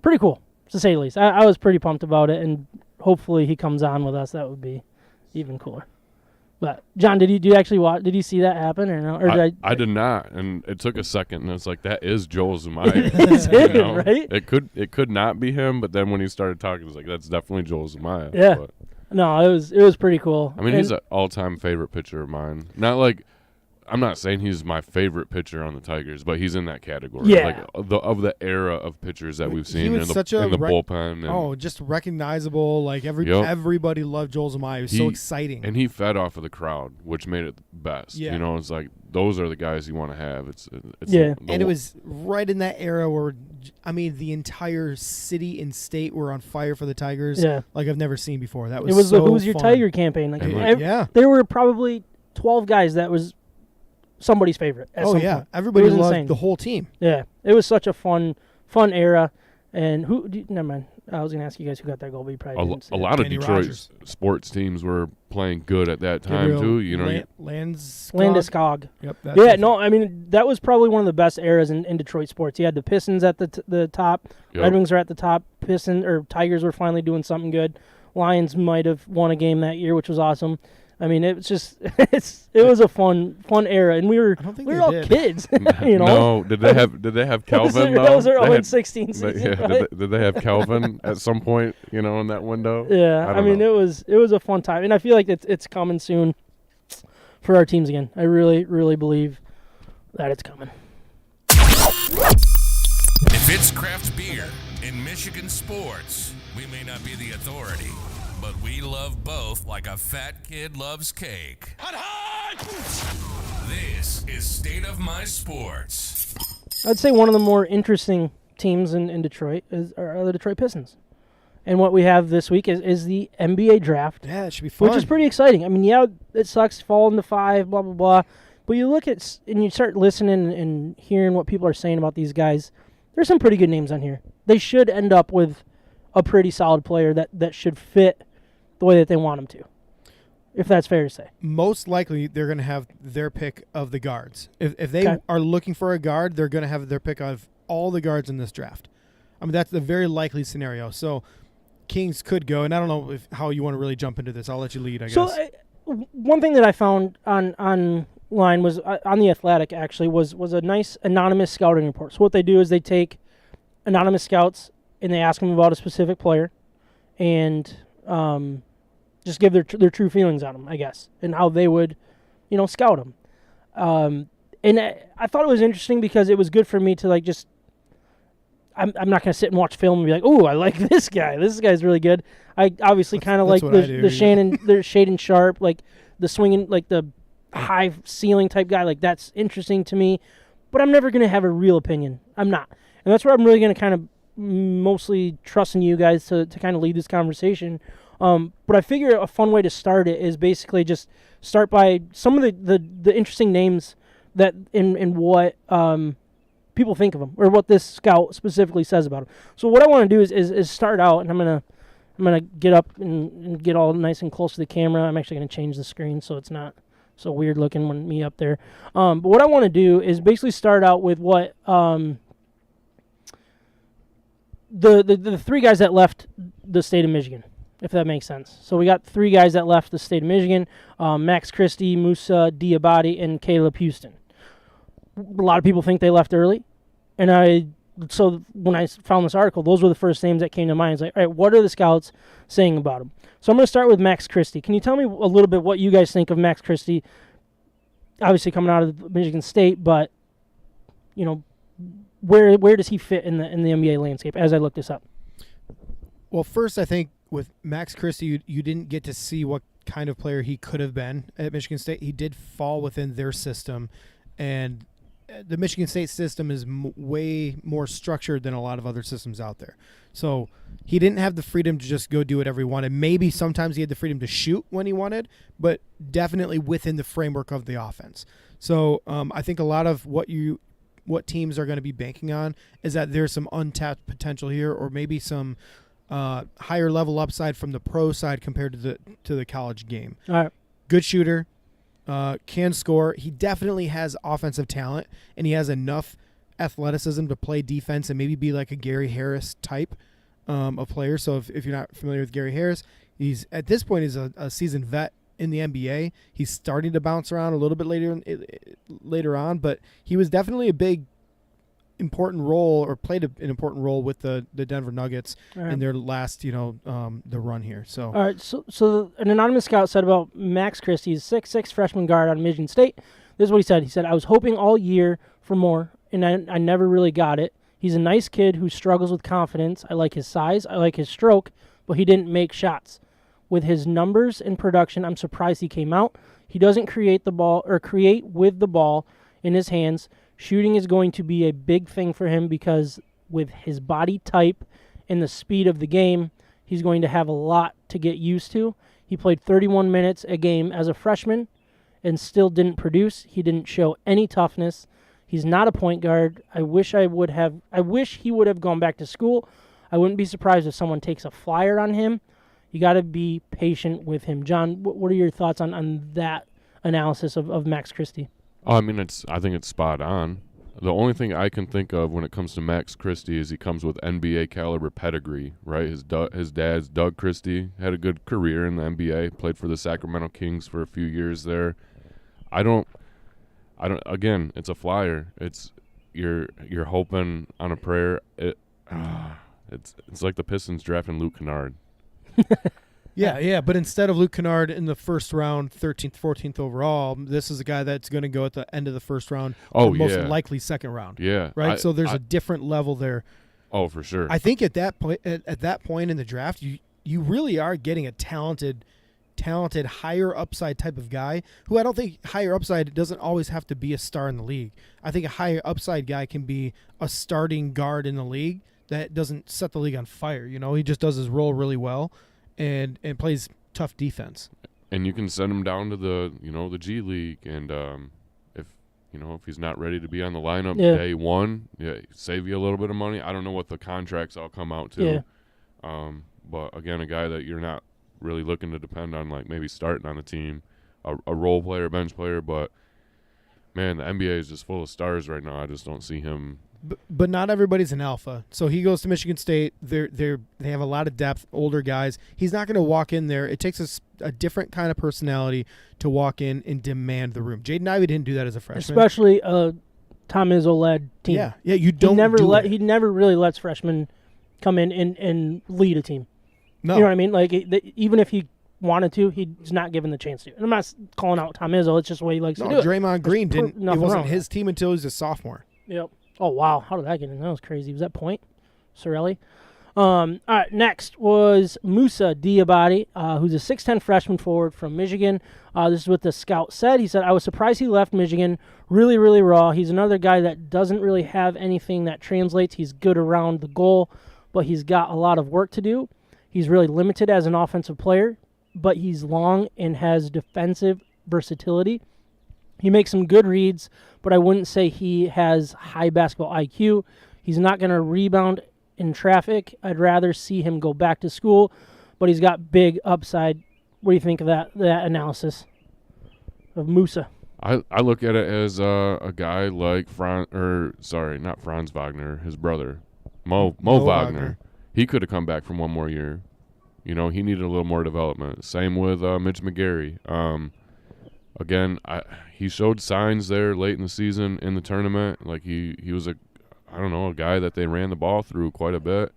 pretty cool, to say the least. I was pretty pumped about it, and hopefully he comes on with us. That would be even cooler. But John, did you actually watch? Did you see that happen or no? Or I did not, and it took a second, and it's like that is Joel Zumaya. It's him, right? It could not be him, but then when he started talking, it was like that's definitely Joel Zumaya. Yeah. But, No, it was pretty cool. I mean, he's an all-time favorite pitcher of mine. Not like I'm not saying he's my favorite pitcher on the Tigers, but he's in that category. Yeah. Like of the era of pitchers that we've He seen in was the such a bullpen. And, just recognizable. Like everybody loved Joel Zumaya. It was so exciting. And he fed off of the crowd, which made it best. Yeah. You know, it's like those are the guys you want to have. It's Yeah. And it was right in that era where, I mean, the entire city and state were on fire for the Tigers. Yeah. Like I've never seen before. That It was was so the Who's Your fun. Tiger campaign. Like, Yeah. There were probably 12 guys that was somebody's favorite. At some point. Everybody It was loved insane. the whole team. Yeah, it was such a fun era. And never mind. I was going to ask you guys who got that goal, but you probably didn't see a it. lot of Danny Detroit Rogers. sports teams were playing good at that time Gabriel too. You know, Landeskog. Yep. Yeah, no, I mean, that was probably one of the best eras in Detroit sports. You had the Pistons at the top. Yep. Red Wings are at the top. Tigers were finally doing something good. Lions might have won a game that year, which was awesome. I mean, it was just it was a fun era, and we were all kids. You know? No, did they have Calvin? That was their They 0-16 had- season. yeah, right? did they have Calvin at some point? You know, in that window. Yeah, I I don't mean, know. it was a fun time, and I feel like it's coming soon for our teams again. I really, really believe that it's coming. If it's craft beer in Michigan sports, we may not be the authority, but we love both like a fat kid loves cake. This is State of My Sports. I'd say one of the more interesting teams in Detroit are the Detroit Pistons. And what we have this week is the NBA draft. Yeah, it should be fun. Which is pretty exciting. I mean, yeah, it sucks falling to 5, blah, blah, blah. But you look at and you start listening and hearing what people are saying about these guys. There's some pretty good names on here. They should end up with a pretty solid player that should fit the way that they want them to, if that's fair to say. Most likely, they're going to have their pick of the guards. If they are looking for a guard, they're going to have their pick of all the guards in this draft. I mean, that's the very likely scenario. So Kings could go, and I don't know how you want to really jump into this. I'll let you lead, I guess. So one thing that I found online was on The Athletic, actually, was a nice anonymous scouting report. So what they do is they take anonymous scouts and they ask them about a specific player and just give their true feelings on them, I guess, and how they would, scout them. And I thought it was interesting because it was good for me to like just. I'm not going to sit and watch film and be like, oh, I like this guy. This guy's really good. I obviously kind of like the Shaden Sharp, like the swinging, like the high ceiling type guy. Like that's interesting to me, but I'm never going to have a real opinion. I'm not, and that's where I'm really going to kind of mostly trust in you guys to kind of lead this conversation. But I figure a fun way to start it is basically just start by some of the interesting names that in what people think of him or what this scout specifically says about him. So what I want to do is start out, and I'm gonna get up and get all nice and close to the camera. I'm actually gonna change the screen so it's not so weird looking when me up there. But what I want to do is basically start out with what the 3 guys that left the state of Michigan. if that makes sense. So we got 3 guys that left the state of Michigan, Max Christie, Musa Diabate, and Caleb Houston. A lot of people think they left early, and so when I found this article, those were the first names that came to mind. It's like, all right, what are the scouts saying about him? So I'm going to start with Max Christie. Can you tell me a little bit what you guys think of Max Christie? Obviously coming out of Michigan State, but where does he fit in the NBA landscape as I look this up? Well, first, I think with Max Christie, you didn't get to see what kind of player he could have been at Michigan State. He did fall within their system, and the Michigan State system is way more structured than a lot of other systems out there. So he didn't have the freedom to just go do whatever he wanted. Maybe sometimes he had the freedom to shoot when he wanted, but definitely within the framework of the offense. So I think a lot of what teams are going to be banking on is that there's some untapped potential here, or maybe some higher level upside from the pro side compared to the college game. All right. Good shooter, can score. He definitely has offensive talent, and he has enough athleticism to play defense and maybe be like a Gary Harris type of player. So if you're not familiar with Gary Harris, he's at this point is a seasoned vet in the NBA. He's starting to bounce around a little bit later on, but he was definitely a big important role, or played an important role with the Denver Nuggets in their last the run here. So all right, so an anonymous scout said about Max Christie, 6'6" freshman guard out of Michigan State. This is what he said. He said, I was hoping all year for more, and I never really got it. He's a nice kid who struggles with confidence. I like his size, I like his stroke, but he didn't make shots. With his numbers and production, I'm surprised he came out. He doesn't create with the ball in his hands. Shooting is going to be a big thing for him because with his body type and the speed of the game, he's going to have a lot to get used to. He played 31 minutes a game as a freshman and still didn't produce. He didn't show any toughness. He's not a point guard. I wish he would have gone back to school. I wouldn't be surprised if someone takes a flyer on him. You got to be patient with him. John, what are your thoughts on that analysis of Max Christie? Oh, I mean, I think it's spot on. The only thing I can think of when it comes to Max Christie is he comes with NBA caliber pedigree, right? His dad's Doug Christie, had a good career in the NBA, played for the Sacramento Kings for a few years there. Again, it's a flyer. It's you're hoping on a prayer. It's like the Pistons drafting Luke Kennard. Yeah, but instead of Luke Kennard in the first round, 13th, 14th overall, this is a guy that's going to go at the end of the first round, most likely second round. Yeah, right. So there's a different level there. Oh, for sure. I think at that point, in the draft, you really are getting a talented, higher upside type of guy. Who I don't think higher upside doesn't always have to be a star in the league. I think a higher upside guy can be a starting guard in the league that doesn't set the league on fire. He just does his role really well. And plays tough defense, and you can send him down to the G League, and if he's not ready to be on the lineup day one, save you a little bit of money. I don't know what the contracts all come out to, but again, a guy that you're not really looking to depend on, like maybe starting on the team, a role player, bench player. But man, the NBA is just full of stars right now. I just don't see him. But not everybody's an alpha. So he goes to Michigan State. They have a lot of depth, older guys. He's not going to walk in there. It takes a different kind of personality to walk in and demand the room. Jaden Ivey didn't do that as a freshman. Especially a Tom Izzo-led team. Yeah, you don't He never really lets freshmen come in and lead a team. No. You know what I mean? Like, even if he wanted to, he's not given the chance to. And I'm not calling out Tom Izzo. It's just the way he likes to do it. Draymond Green didn't. It wasn't his team until he was a sophomore. Yep. Oh, wow. How did that get in? That was crazy. Was that Point? Sorelli? All right, next was Musa Diabate, who's a 6'10 freshman forward from Michigan. This is what the scout said. He said, I was surprised he left Michigan. Really, really raw. He's another guy that doesn't really have anything that translates. He's good around the goal, but he's got a lot of work to do. He's really limited as an offensive player, but he's long and has defensive versatility. He makes some good reads, but I wouldn't say he has high basketball IQ. He's not going to rebound in traffic. I'd rather see him go back to school, but he's got big upside. What do you think of that analysis of Musa? I look at it as a guy like not Franz Wagner, his brother, Mo Wagner. He could have come back from one more year. You know, he needed a little more development. Same with Mitch McGarry. Again, he showed signs there late in the season in the tournament. Like he was a guy that they ran the ball through quite a bit.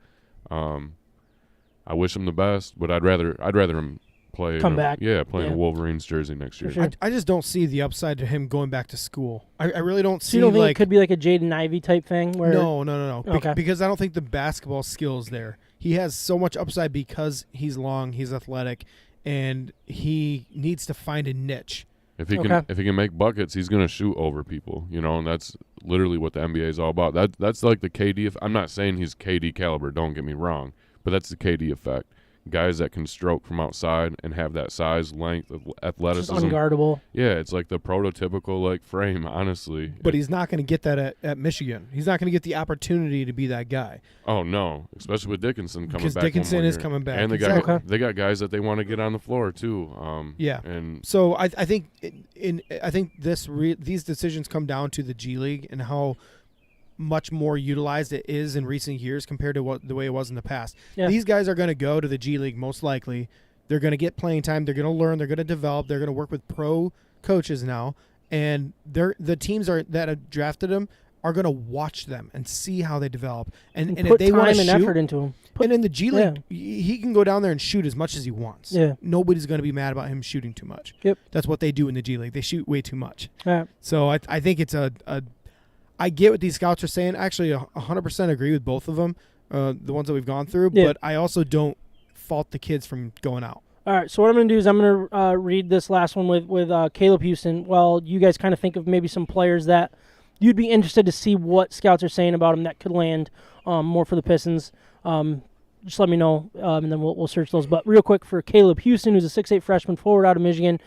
I wish him the best, but I'd rather him play back. Yeah, playing a Wolverines jersey next year. Sure. I just don't see the upside to him going back to school. I really don't see. You don't think it could be like a Jaden Ivey type thing? Where No. Okay. Because I don't think the basketball skill is there. He has so much upside because he's long, he's athletic, and he needs to find a niche. If he can make buckets, he's going to shoot over people, you know, and that's literally what the NBA is all about. That's like the KD. I'm not saying he's KD caliber, don't get me wrong, but that's the KD effect. Guys that can stroke from outside and have that size, length, athleticism. Just unguardable. Yeah, it's like the prototypical like frame, honestly. But he's not going to get that at Michigan. He's not going to get the opportunity to be that guy. Oh no, especially with Dickinson coming back. Because Dickinson is coming back, and they got guys that they want to get on the floor too. Yeah, and so I think these decisions come down to the G League and how much more utilized it is in recent years compared to the way it was in the past. Yeah. These guys are going to go to the G League most likely. They're going to get playing time. They're going to learn. They're going to develop. They're going to work with pro coaches now, and the teams that have drafted them are going to watch them and see how they develop. And if they want to shoot, effort into him. And in the G League, he can go down there and shoot as much as he wants. Yeah. Nobody's going to be mad about him shooting too much. Yep. That's what they do in the G League. They shoot way too much. Yeah. So I think it's I get what these scouts are saying. Actually, 100% agree with both of them, the ones that we've gone through. Yeah. But I also don't fault the kids from going out. All right, so what I'm going to do is I'm going to read this last one with Caleb Houston. Well, you guys kind of think of maybe some players that you'd be interested to see what scouts are saying about them that could land more for the Pistons. Just let me know, and then we'll search those. But real quick, for Caleb Houston, who's a 6'8 freshman forward out of Michigan,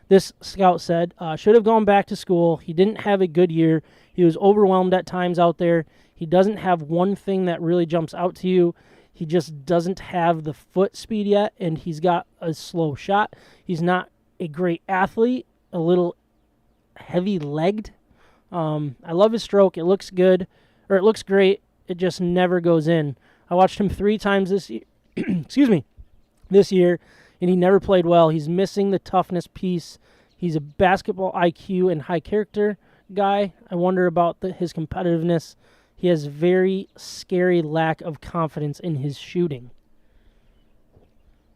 this scout said, should have gone back to school. He didn't have a good year. He was overwhelmed at times out there. He doesn't have one thing that really jumps out to you. He just doesn't have the foot speed yet, and he's got a slow shot. He's not a great athlete, a little heavy-legged. I love his stroke. It looks good, or it looks great. It just never goes in. I watched him 3 times this year. This year, and he never played well. He's missing the toughness piece. He's a basketball IQ and high character guy. I wonder about his competitiveness. He has very scary lack of confidence in his shooting.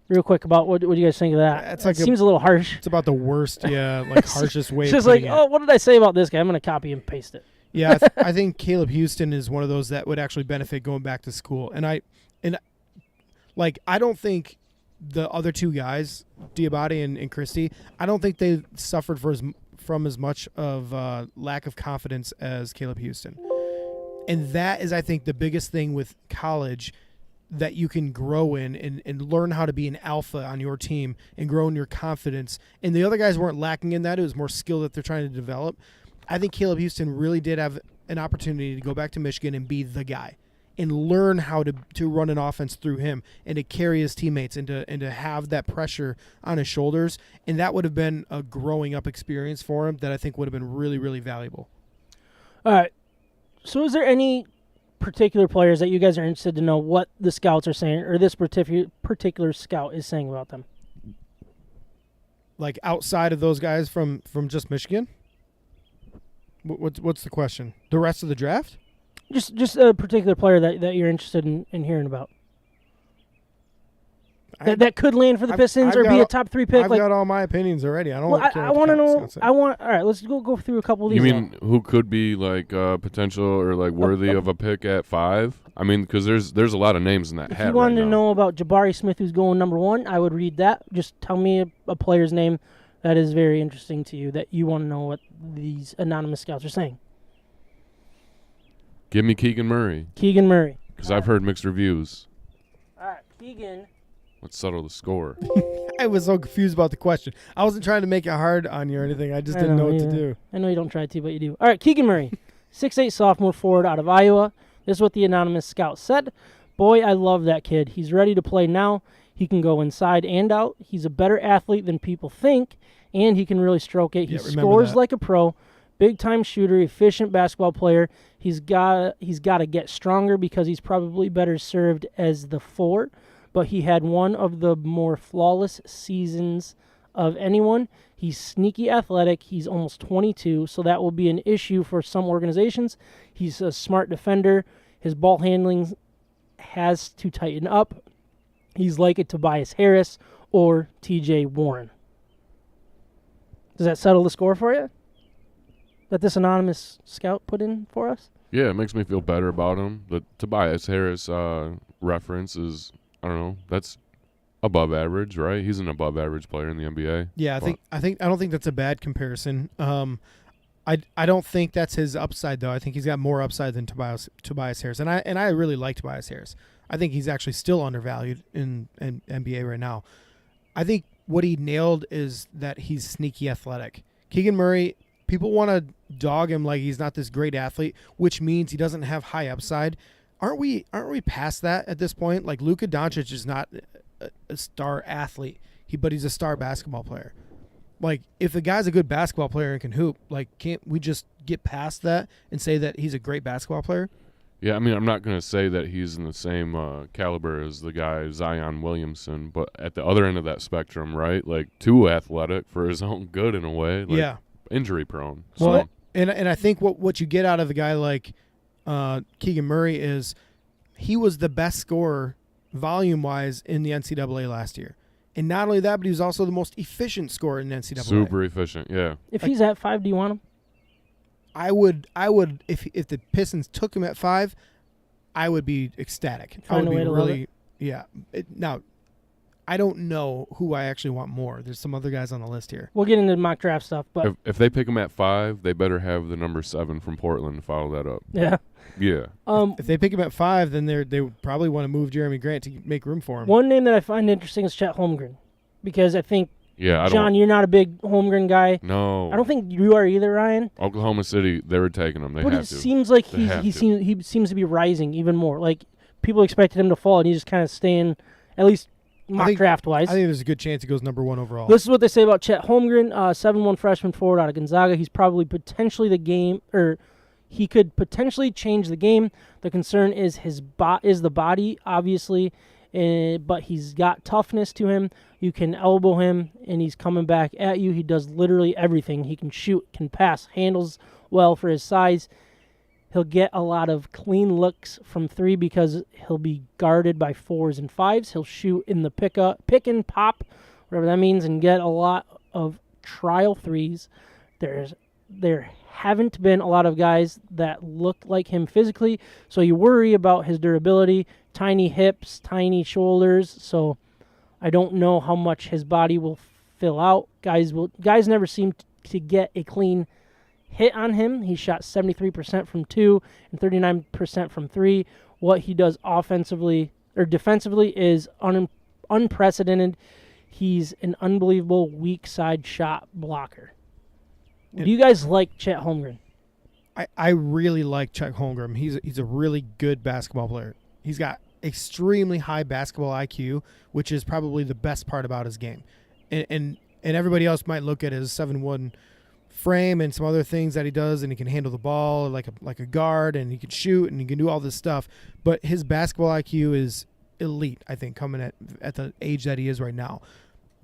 Real quick, about what do you guys think of that? It seems a little harsh. It's about the worst, harshest way. It's just like, what did I say about this guy? I'm going to copy and paste it. Yeah, I think Caleb Houston is one of those that would actually benefit going back to school. And I don't think the other 2 guys, Diabate and Christie, I don't think they suffered from as much of lack of confidence as Caleb Houston. And that is, I think, the biggest thing with college that you can grow in and learn how to be an alpha on your team and grow in your confidence. And the other guys weren't lacking in that. It was more skill that they're trying to develop. I think Caleb Houston really did have an opportunity to go back to Michigan and be the guy and learn how to run an offense through him and to carry his teammates and to have that pressure on his shoulders. And that would have been a growing up experience for him that I think would have been really, really valuable. All right. So is there any particular players that you guys are interested to know what the scouts are saying or this particular scout is saying about them? Like outside of those guys from just Michigan? What's the question? The rest of the draft? Just a particular player that you're interested in hearing about. That could land for the Pistons or be a top 3 pick. I've got all my opinions already. I don't. Well, I want to know. All right, let's go through a couple of these. You mean who could be like potential or like worthy of a pick at 5? I mean, because there's a lot of names in that hat. If you wanted to know about Jabari Smith, who's going number 1, I would read that. Just tell me a player's name that is very interesting to you that you want to know what these anonymous scouts are saying. Give me Keegan Murray. Keegan Murray. Because I've heard mixed reviews. All right, Keegan. Let's settle the score. I was so confused about the question. I wasn't trying to make it hard on you or anything. I just didn't know what to do. I know you don't try to, but you do. All right, Keegan Murray, 6'8 sophomore forward out of Iowa. This is what the anonymous scout said. Boy, I love that kid. He's ready to play now. He can go inside and out. He's a better athlete than people think, and he can really stroke it. He scores like a pro. Big-time shooter, efficient basketball player. He's got to get stronger because he's probably better served as the 4. but he had one of the more flawless seasons of anyone. He's sneaky athletic. He's almost 22, so that will be an issue for some organizations. He's a smart defender. His ball handling has to tighten up. He's like a Tobias Harris or TJ Warren. Does that settle the score for you? That this anonymous scout put in for us? Yeah, it makes me feel better about him. The Tobias Harris reference is, I don't know, that's above average, right? He's an above average player in the NBA. Yeah, I don't think that's a bad comparison. I don't think that's his upside though. I think he's got more upside than Tobias Harris, and I really like Tobias Harris. I think he's actually still undervalued in NBA right now. I think what he nailed is that he's sneaky athletic. Keegan Murray, people want to dog him like he's not this great athlete, which means he doesn't have high upside. Aren't we past that at this point? Like Luka Doncic is not a star athlete, but he's a star basketball player. Like if the guy's a good basketball player and can hoop, like can't we just get past that and say that he's a great basketball player? Yeah, I mean, I'm not going to say that he's in the same caliber as the guy Zion Williamson, but at the other end of that spectrum, right? Like too athletic for his own good in a way. Like, yeah. Injury prone. Well, So, and I think what you get out of a guy like Keegan Murray is he was the best scorer volume-wise in the NCAA last year. And not only that, but he was also the most efficient scorer in the NCAA. super efficient, yeah. If he's at 5, do you want him? I would if the Pistons took him at 5, I would be ecstatic. I Find would a way be to really love yeah. Now, I don't know who I actually want more. There's some other guys on the list here. We'll get into mock draft stuff, but If they pick him at 5, they better have the number 7 from Portland to follow that up. yeah. Yeah. If they pick him at 5, then they would probably want to move Jeremy Grant to make room for him. One name that I find interesting is Chet Holmgren, because I think Yeah, John, you're not a big Holmgren guy. No. I don't think you are either, Ryan. Oklahoma City, they were taking him. They But have it to. seems like They have he to. seems to be rising even more. Like people expected him to fall, and he's just kind of staying, at least mock draft wise. I think there's a good chance he goes number 1 overall. This is what they say about Chet Holmgren, 7'1" freshman forward out of Gonzaga. He's probably potentially he could potentially change the game. The concern is the body, obviously, but he's got toughness to him. You can elbow him, and he's coming back at you. He does literally everything. He can shoot, can pass, handles well for his size. He'll get a lot of clean looks from 3 because he'll be guarded by 4s and 5s. He'll shoot in the pick and pop, whatever that means, and get a lot of trial 3s. There haven't been a lot of guys that look like him physically, so you worry about his durability, tiny hips, tiny shoulders, so I don't know how much his body will fill out. Guys never seem to get a clean hit on him. He shot 73% from 2 and 39% from 3. What he does offensively or defensively is unprecedented. He's an unbelievable weak side shot blocker. Do you guys like Chet Holmgren? I really like Chet Holmgren. He's a really good basketball player. He's got extremely high basketball IQ, which is probably the best part about his game. And everybody else might look at his 7'1" frame and some other things that he does, and he can handle the ball like a guard, and he can shoot, and he can do all this stuff. But his basketball IQ is elite, I think, coming at the age that he is right now.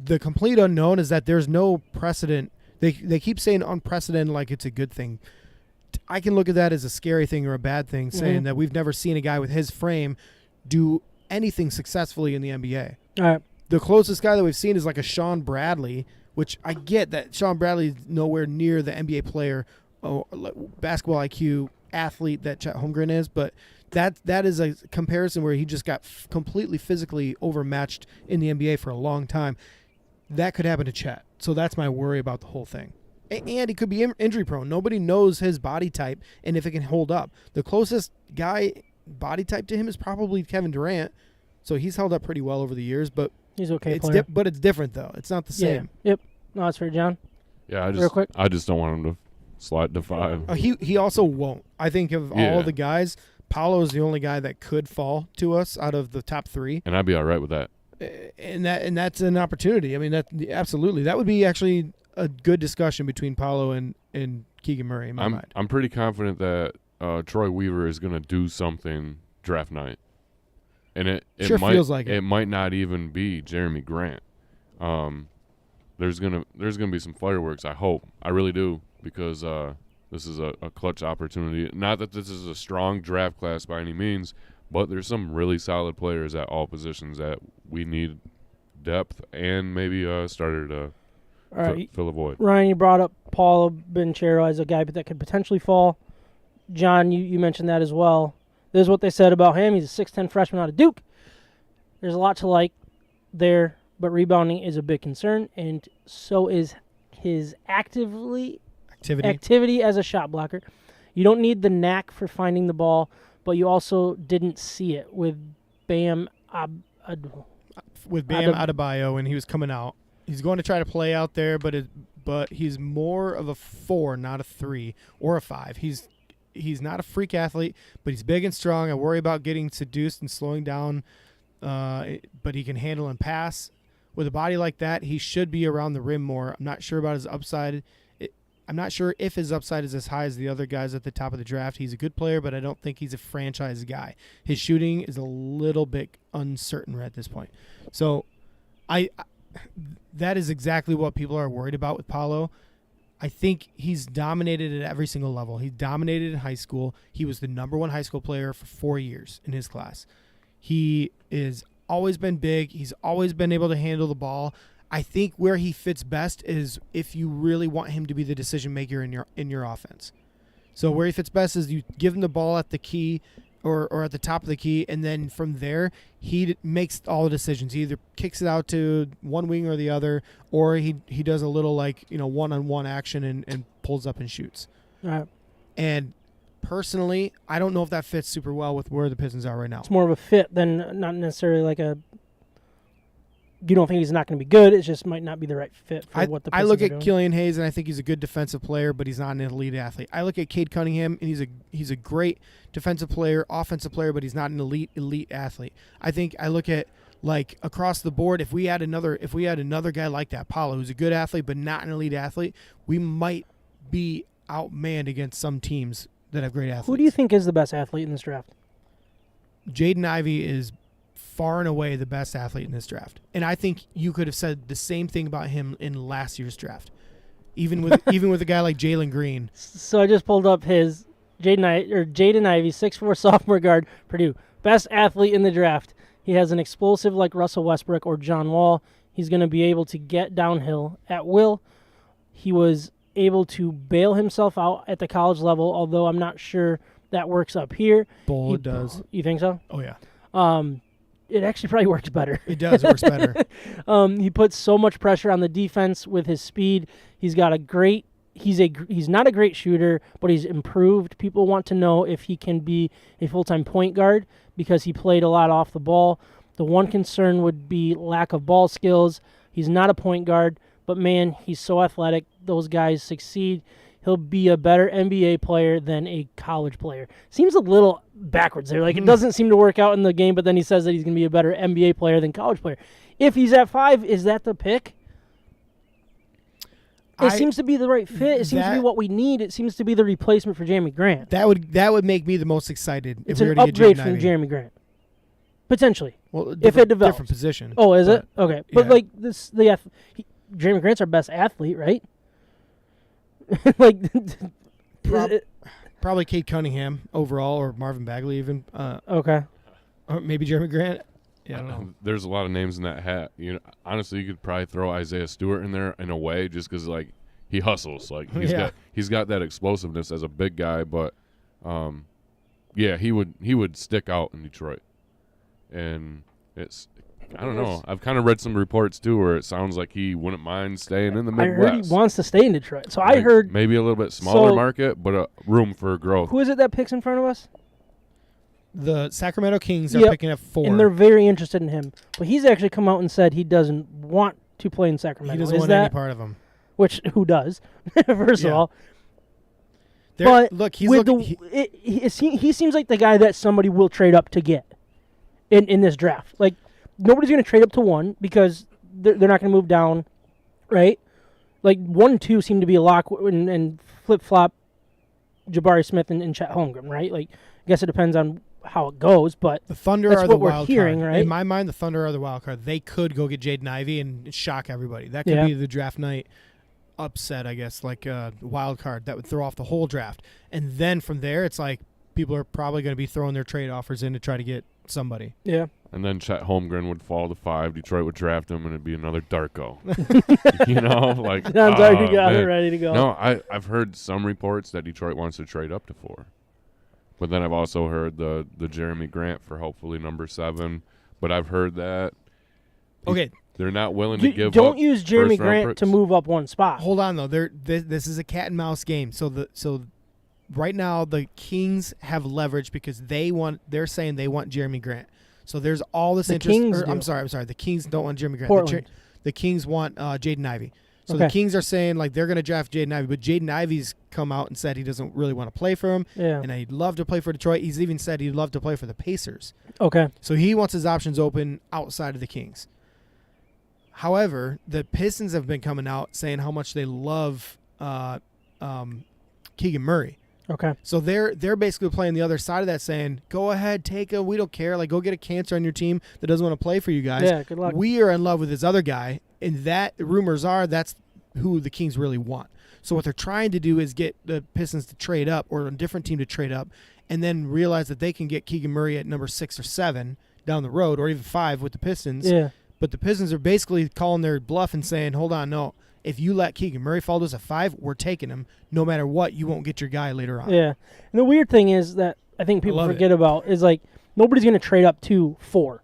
The complete unknown is that there's no precedent. They keep saying unprecedented like it's a good thing. I can look at that as a scary thing or a bad thing, saying that we've never seen a guy with his frame do anything successfully in the NBA. All right. The closest guy that we've seen is like a Sean Bradley, which I get that Sean Bradley is nowhere near the NBA player, basketball IQ athlete that Chet Holmgren is, but that is a comparison where he just got completely physically overmatched in the NBA for a long time. That could happen to Chet. So that's my worry about the whole thing. And he could be injury prone. Nobody knows his body type and if it can hold up. The closest guy body type to him is probably Kevin Durant. So he's held up pretty well over the years, but he's okay. But it's different though. It's not the same. Yep. No, that's fair, John. Yeah, Real quick. I just don't want him to slide to 5. He also won't. I think of all the guys, Paolo is the only guy that could fall to us out of the top 3. And I'd be all right with that. And that's an opportunity. I mean, absolutely. That would be actually a good discussion between Paolo and Keegan Murray in my mind. I'm pretty confident that Troy Weaver is going to do something draft night. And it sure might, feels like it. It might not even be Jeremy Grant. There's gonna be some fireworks. I hope. I really do, because this is a clutch opportunity. Not that this is a strong draft class by any means, but there's some really solid players at all positions that we need depth and maybe a starter to fill a void. Ryan, you brought up Paulo Banchero as a guy that could potentially fall. John, you mentioned that as well. This is what they said about him. He's a 6'10 freshman out of Duke. There's a lot to like there, but rebounding is a big concern, and so is his activity as a shot blocker. You don't need the knack for finding the ball, but you also didn't see it with Bam Adebayo when he was coming out. He's going to try to play out there, but he's more of a 4, not a 3 or a 5. He's not a freak athlete, but he's big and strong. I worry about getting seduced and slowing down, but he can handle and pass. With a body like that, he should be around the rim more. I'm not sure about his upside. I'm not sure if his upside is as high as the other guys at the top of the draft. He's a good player, but I don't think he's a franchise guy. His shooting is a little bit uncertain right at this point. So that is exactly what people are worried about with Paulo. I think he's dominated at every single level. He dominated in high school. He was the number 1 high school player for 4 years in his class. He is always been big. He's always been able to handle the ball. I think where he fits best is if you really want him to be the decision maker in your offense. So where he fits best is you give him the ball at the key or at the top of the key, and then from there he makes all the decisions. He either kicks it out to one wing or the other, or he does a little one-on-one action and pulls up and shoots. All right. And personally, I don't know if that fits super well with where the Pistons are right now. It's more of a fit than not necessarily like a. You don't think he's not going to be good. It just might not be the right fit for what the Pistons I look are at doing. Killian Hayes, and I think he's a good defensive player, but he's not an elite athlete. I look at Cade Cunningham, and he's a great defensive player, offensive player, but he's not an elite athlete. I look at across the board. If we had another guy like that, Paulo, who's a good athlete but not an elite athlete, we might be outmanned against some teams that have great athletes. Who do you think is the best athlete in this draft? Jaden Ivey is far and away the best athlete in this draft. And I think you could have said the same thing about him in last year's draft. Even with a guy like Jalen Greene. So I just pulled up his Jaden Ivey, 6'4" sophomore guard, Purdue. Best athlete in the draft. He has an explosive like Russell Westbrook or John Wall. He's going to be able to get downhill at will. He was able to bail himself out at the college level, although I'm not sure that works up here. It does. You think so? Oh, yeah. It actually probably works better. It does. It works better. He puts so much pressure on the defense with his speed. He's not a great shooter, but he's improved. People want to know if he can be a full-time point guard because he played a lot off the ball. The one concern would be lack of ball skills. He's not a point guard, but man, he's so athletic. Those guys succeed. He'll be a better NBA player than a college player. Seems a little backwards there. It doesn't seem to work out in the game, but then he says that he's going to be a better NBA player than college player. If he's at 5, is that the pick? It seems to be the right fit. It seems to be what we need. It seems to be the replacement for Jeremy Grant. That would make me the most excited. It's if we an were to get upgrade Jaden from Ivey. Jeremy Grant. Potentially. Well, if it develops. Different position. Oh, is it? Okay. But yeah. Jeremy Grant's our best athlete, right? Probably Cade Cunningham overall, or Marvin Bagley even. Okay. Or maybe Jeremy Grant. Yeah, I don't know. There's a lot of names in that hat. Honestly, you could probably throw Isaiah Stewart in there in a way, just because he hustles. He's got that explosiveness as a big guy, but he would stick out in Detroit, and I don't know. I've kind of read some reports too where it sounds like he wouldn't mind staying in the Midwest. I heard he wants to stay in Detroit. So I heard maybe a little bit smaller market, but room for growth. Who is it that picks in front of us? The Sacramento Kings are picking up 4. And they're very interested in him. But he's actually come out and said he doesn't want to play in Sacramento. He doesn't want any part of them. Which, who does? First of all. But look, he seems like the guy that somebody will trade up to get in this draft. Nobody's going to trade up to 1 because they're not going to move down, right? 1 and 2 seem to be a lock and flip-flop Jabari Smith and Chet Holmgren, right? I guess it depends on how it goes, but the Thunder that's are the what we're wild hearing, card. right? In my mind, the Thunder are the wild card. They could go get Jaden Ivey and shock everybody. That could be the draft night upset, I guess, like a wild card that would throw off the whole draft. And then from there, it's like people are probably going to be throwing their trade offers in to try to get somebody. Yeah. And then Chet Holmgren would fall to 5. Detroit would draft him, and it'd be another Darko. Like John's already got it ready to go. No, I've heard some reports that Detroit wants to trade up to 4. But then I've also heard the Jeremy Grant for hopefully number 7. But I've heard that they're not willing to give up. Don't use Jeremy Grant picks. to move up one spot. Hold on, though. This is a cat and mouse game. So right now the Kings have leverage because they're saying they want Jeremy Grant. So there's all this interest. I'm sorry. The Kings don't want Jeremy Grant. Portland. The Kings want Jaden Ivey. So Okay. the Kings are saying like they're going to draft Jaden Ivey, but Jaden Ivey's come out and said he doesn't really want to play for him, and he'd love to play for Detroit. He's even said he'd love to play for the Pacers. Okay. So he wants his options open outside of the Kings. However, the Pistons have been coming out saying how much they love Keegan Murray. Okay. So they're basically playing the other side of that, saying, "Go ahead, take him. We don't care. Like, go get a cancer on your team that doesn't want to play for you guys. Yeah, good luck. We are in love with this other guy, and that rumors are that's who the Kings really want. So what they're trying to do is get the Pistons to trade up or a different team to trade up, and then realize that they can get Keegan Murray at number 6 or 7 down the road, or even 5 with the Pistons. Yeah. But the Pistons are basically calling their bluff and saying, "Hold on, no." If you let Keegan Murray fall to us at 5, we're taking him. No matter what, you won't get your guy later on. Yeah. And the weird thing is that I think people forget about is like nobody's going to trade up to 4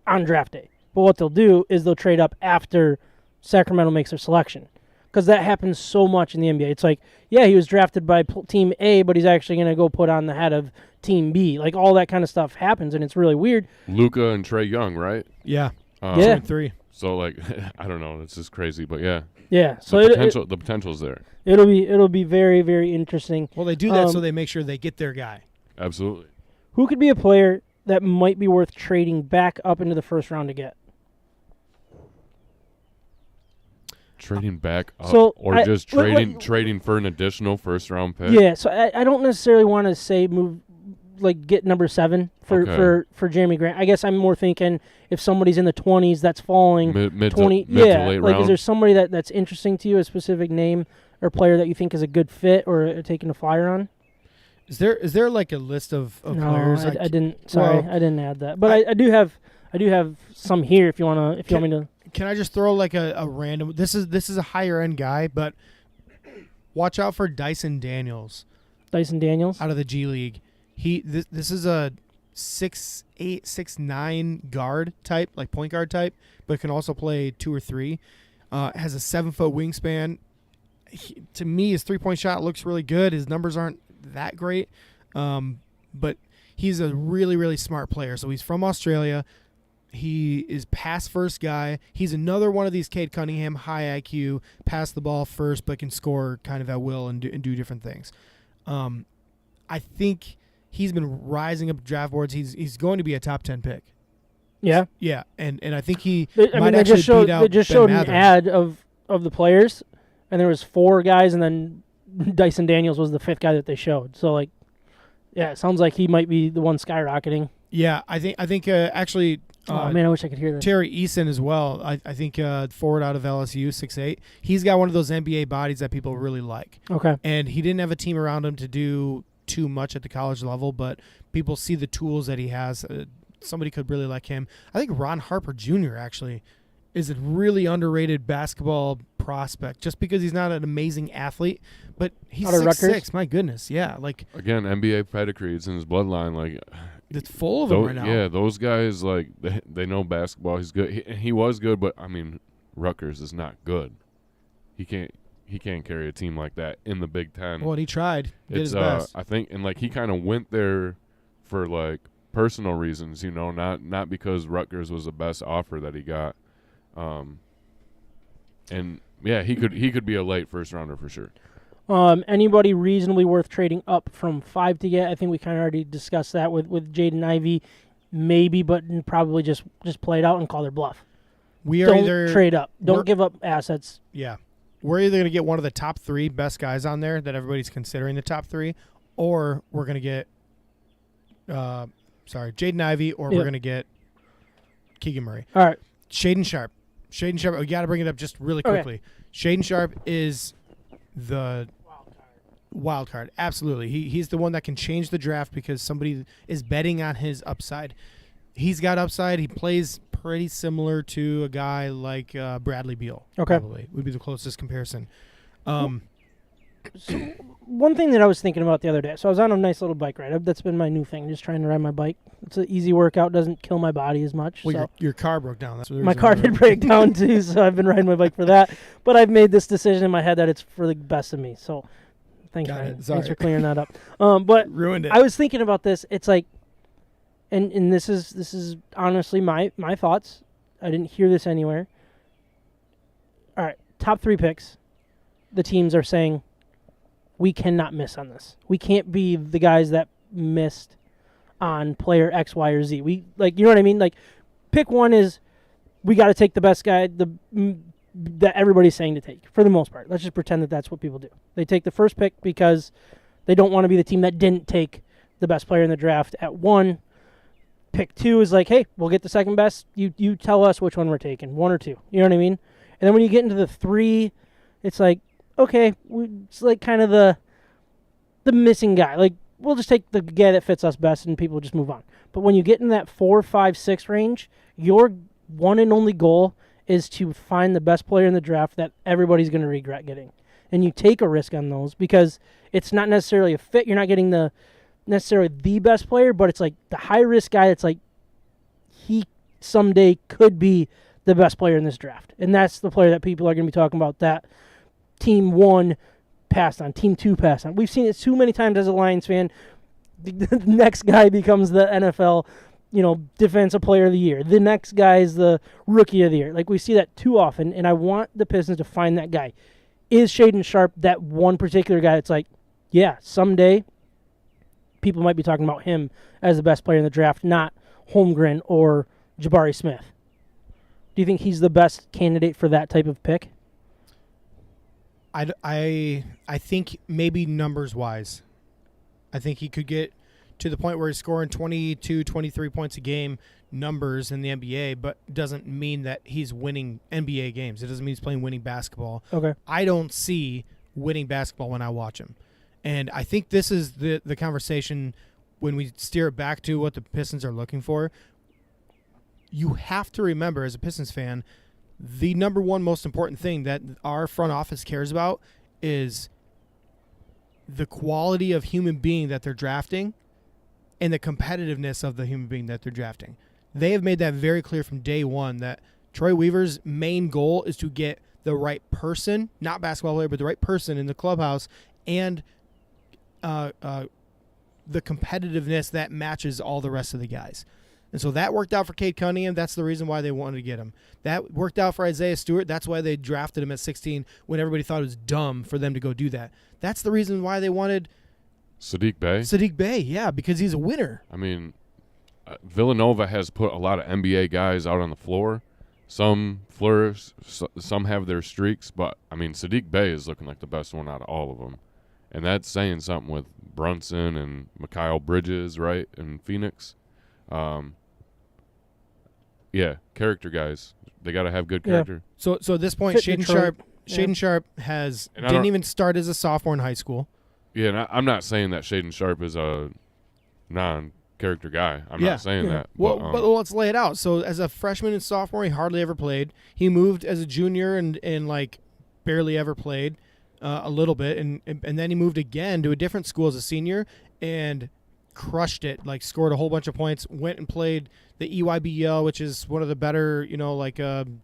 on draft day. But what they'll do is they'll trade up after Sacramento makes their selection. Because that happens so much in the NBA. It's like, yeah, he was drafted by Team A, but he's actually going to go put on the head of Team B. Like all that kind of stuff happens, and it's really weird. Luka and Trae Young, right? Yeah. 2 Yeah. and 3. So like, I don't know. It's just crazy, but yeah. Yeah. So the potential's there. It'll be very, very interesting. Well, they do that so they make sure they get their guy. Absolutely. Who could be a player that might be worth trading back up into the first round to get? Trading back up, So trading for an additional first round pick. Yeah, so I don't necessarily want to say get number 7 for Jeremy Grant. I guess I'm more thinking if somebody's in the 20s that's falling mid 20, to late round. Is there somebody that's interesting to you, a specific name or player that you think is a good fit or taking a flyer on? Is there like a list of players? I didn't. Sorry, I didn't add that. But I do have some here if you want me to. Can I just throw like a random? This is a higher end guy, but watch out for Dyson Daniels. Dyson Daniels out of the G League. This is a 6'8", 6'9" guard type, like point guard type, but can also play 2 or 3. Has a 7-foot wingspan. To me, his 3-point shot looks really good. His numbers aren't that great, but he's a really, really smart player. So he's from Australia. He is pass first guy. He's another one of these Cade Cunningham high IQ, pass the ball first, but can score kind of at will and do different things. I think he's been rising up draft boards. He's going to be a top 10 pick. Yeah, yeah, and I think he they just showed Ben an ad of the players, and there was 4 guys, and then Dyson Daniels was the 5th guy that they showed. So like, yeah, it sounds like he might be the one skyrocketing. Yeah, I think actually. Oh man, I wish I could hear that. Terry Eason as well. I think forward out of LSU, 6'8". He's got one of those NBA bodies that people really like. Okay. And he didn't have a team around him to do too much at the college level, but people see the tools that he has. Somebody could really like him. I think Ron Harper Jr. actually is a really underrated basketball prospect just because he's not an amazing athlete, but he's 6'6". My goodness, yeah. Like again, NBA pedigree, it's in his bloodline. Like it's full of them right now. Yeah, those guys like they know basketball. He's good. He was good, but I mean, Rutgers is not good. He can't carry a team like that in the Big Ten. Well, he tried. Did his best. I think, and like he kind of went there for like personal reasons, not because Rutgers was the best offer that he got. And yeah, he could be a late first rounder for sure. Anybody reasonably worth trading up from 5 to get? I think we kind of already discussed that with Jaden Ivey, maybe, but probably just play it out and call their bluff. Don't trade up. Don't give up assets. Yeah. We're either going to get one of the top 3 best guys on there that everybody's considering the top 3, or we're going to get Jaden Ivey, or we're going to get Keegan Murray. All right. Shaden Sharp. We got to bring it up just really quickly. Okay. Shaden Sharp is the wild card. Absolutely. He's the one that can change the draft because somebody is betting on his upside. He's got upside. He plays pretty similar to a guy like Bradley Beal. Okay. Probably would be the closest comparison. So one thing that I was thinking about the other day, so I was on a nice little bike ride. That's been my new thing, just trying to ride my bike. It's an easy workout, doesn't kill my body as much. Well, so. your car broke down. That's My car did break down too, so I've been riding my bike for that. But I've made this decision in my head that it's for the best of me. So thanks for clearing that up. But ruined it. I was thinking about this. It's like, and this is honestly my thoughts. I didn't hear this anywhere. All right, top 3 picks. The teams are saying, we cannot miss on this. We can't be the guys that missed on player X, Y, or Z. You know what I mean? Like, pick one is we got to take the best guy that everybody's saying to take, for the most part. Let's just pretend that that's what people do. They take the first pick because they don't want to be the team that didn't take the best player in the draft at 1. Pick 2 is like, hey, we'll get the second best. You tell us which one we're taking, 1 or 2. You know what I mean? And then when you get into the 3, it's like, okay, it's like kind of the missing guy. Like, we'll just take the guy that fits us best and people just move on. But when you get in that 4, 5, 6 range, your one and only goal is to find the best player in the draft that everybody's going to regret getting. And you take a risk on those because it's not necessarily a fit. You're not getting necessarily the best player, but it's like the high-risk guy that's like he someday could be the best player in this draft. And that's the player that people are going to be talking about that Team 1 passed on, Team 2 passed on. We've seen it too many times as a Lions fan. The next guy becomes the NFL, defensive player of the year. The next guy is the rookie of the year. Like, we see that too often, and I want the Pistons to find that guy. Is Shaden Sharp that one particular guy that's like, yeah, someday people might be talking about him as the best player in the draft, not Holmgren or Jabari Smith? Do you think he's the best candidate for that type of pick? I think maybe numbers-wise. I think he could get to the point where he's scoring 22, 23 points a game numbers in the NBA, but doesn't mean that he's winning NBA games. It doesn't mean he's playing winning basketball. Okay. I don't see winning basketball when I watch him. And I think this is the conversation when we steer it back to what the Pistons are looking for. You have to remember, as a Pistons fan, the number one most important thing that our front office cares about is the quality of human being that they're drafting and the competitiveness of the human being that they're drafting. They have made that very clear from day one that Troy Weaver's main goal is to get the right person, not basketball player, but the right person in the clubhouse and the competitiveness that matches all the rest of the guys. And so that worked out for Cade Cunningham. That's the reason why they wanted to get him. That worked out for Isaiah Stewart. That's why they drafted him at 16 when everybody thought it was dumb for them to go do that. That's the reason why they wanted Sadiq Bey. Sadiq Bey, yeah, because he's a winner. I mean, Villanova has put a lot of NBA guys out on the floor. Some flourish, some have their streaks, but, I mean, Sadiq Bey is looking like the best one out of all of them. And that's saying something with Brunson and Mikal Bridges, right, in Phoenix. Yeah, character guys. They got to have good character. So at this point, Shaden Sharp didn't even start as a sophomore in high school. Yeah, and I'm not saying that Shaden Sharp is a non-character guy. I'm not saying that. Well, but let's lay it out. So as a freshman and sophomore, he hardly ever played. He moved as a junior and like barely ever played a little bit, and then he moved again to a different school as a senior and crushed it, like scored a whole bunch of points, went and played the EYBL, which is one of the better,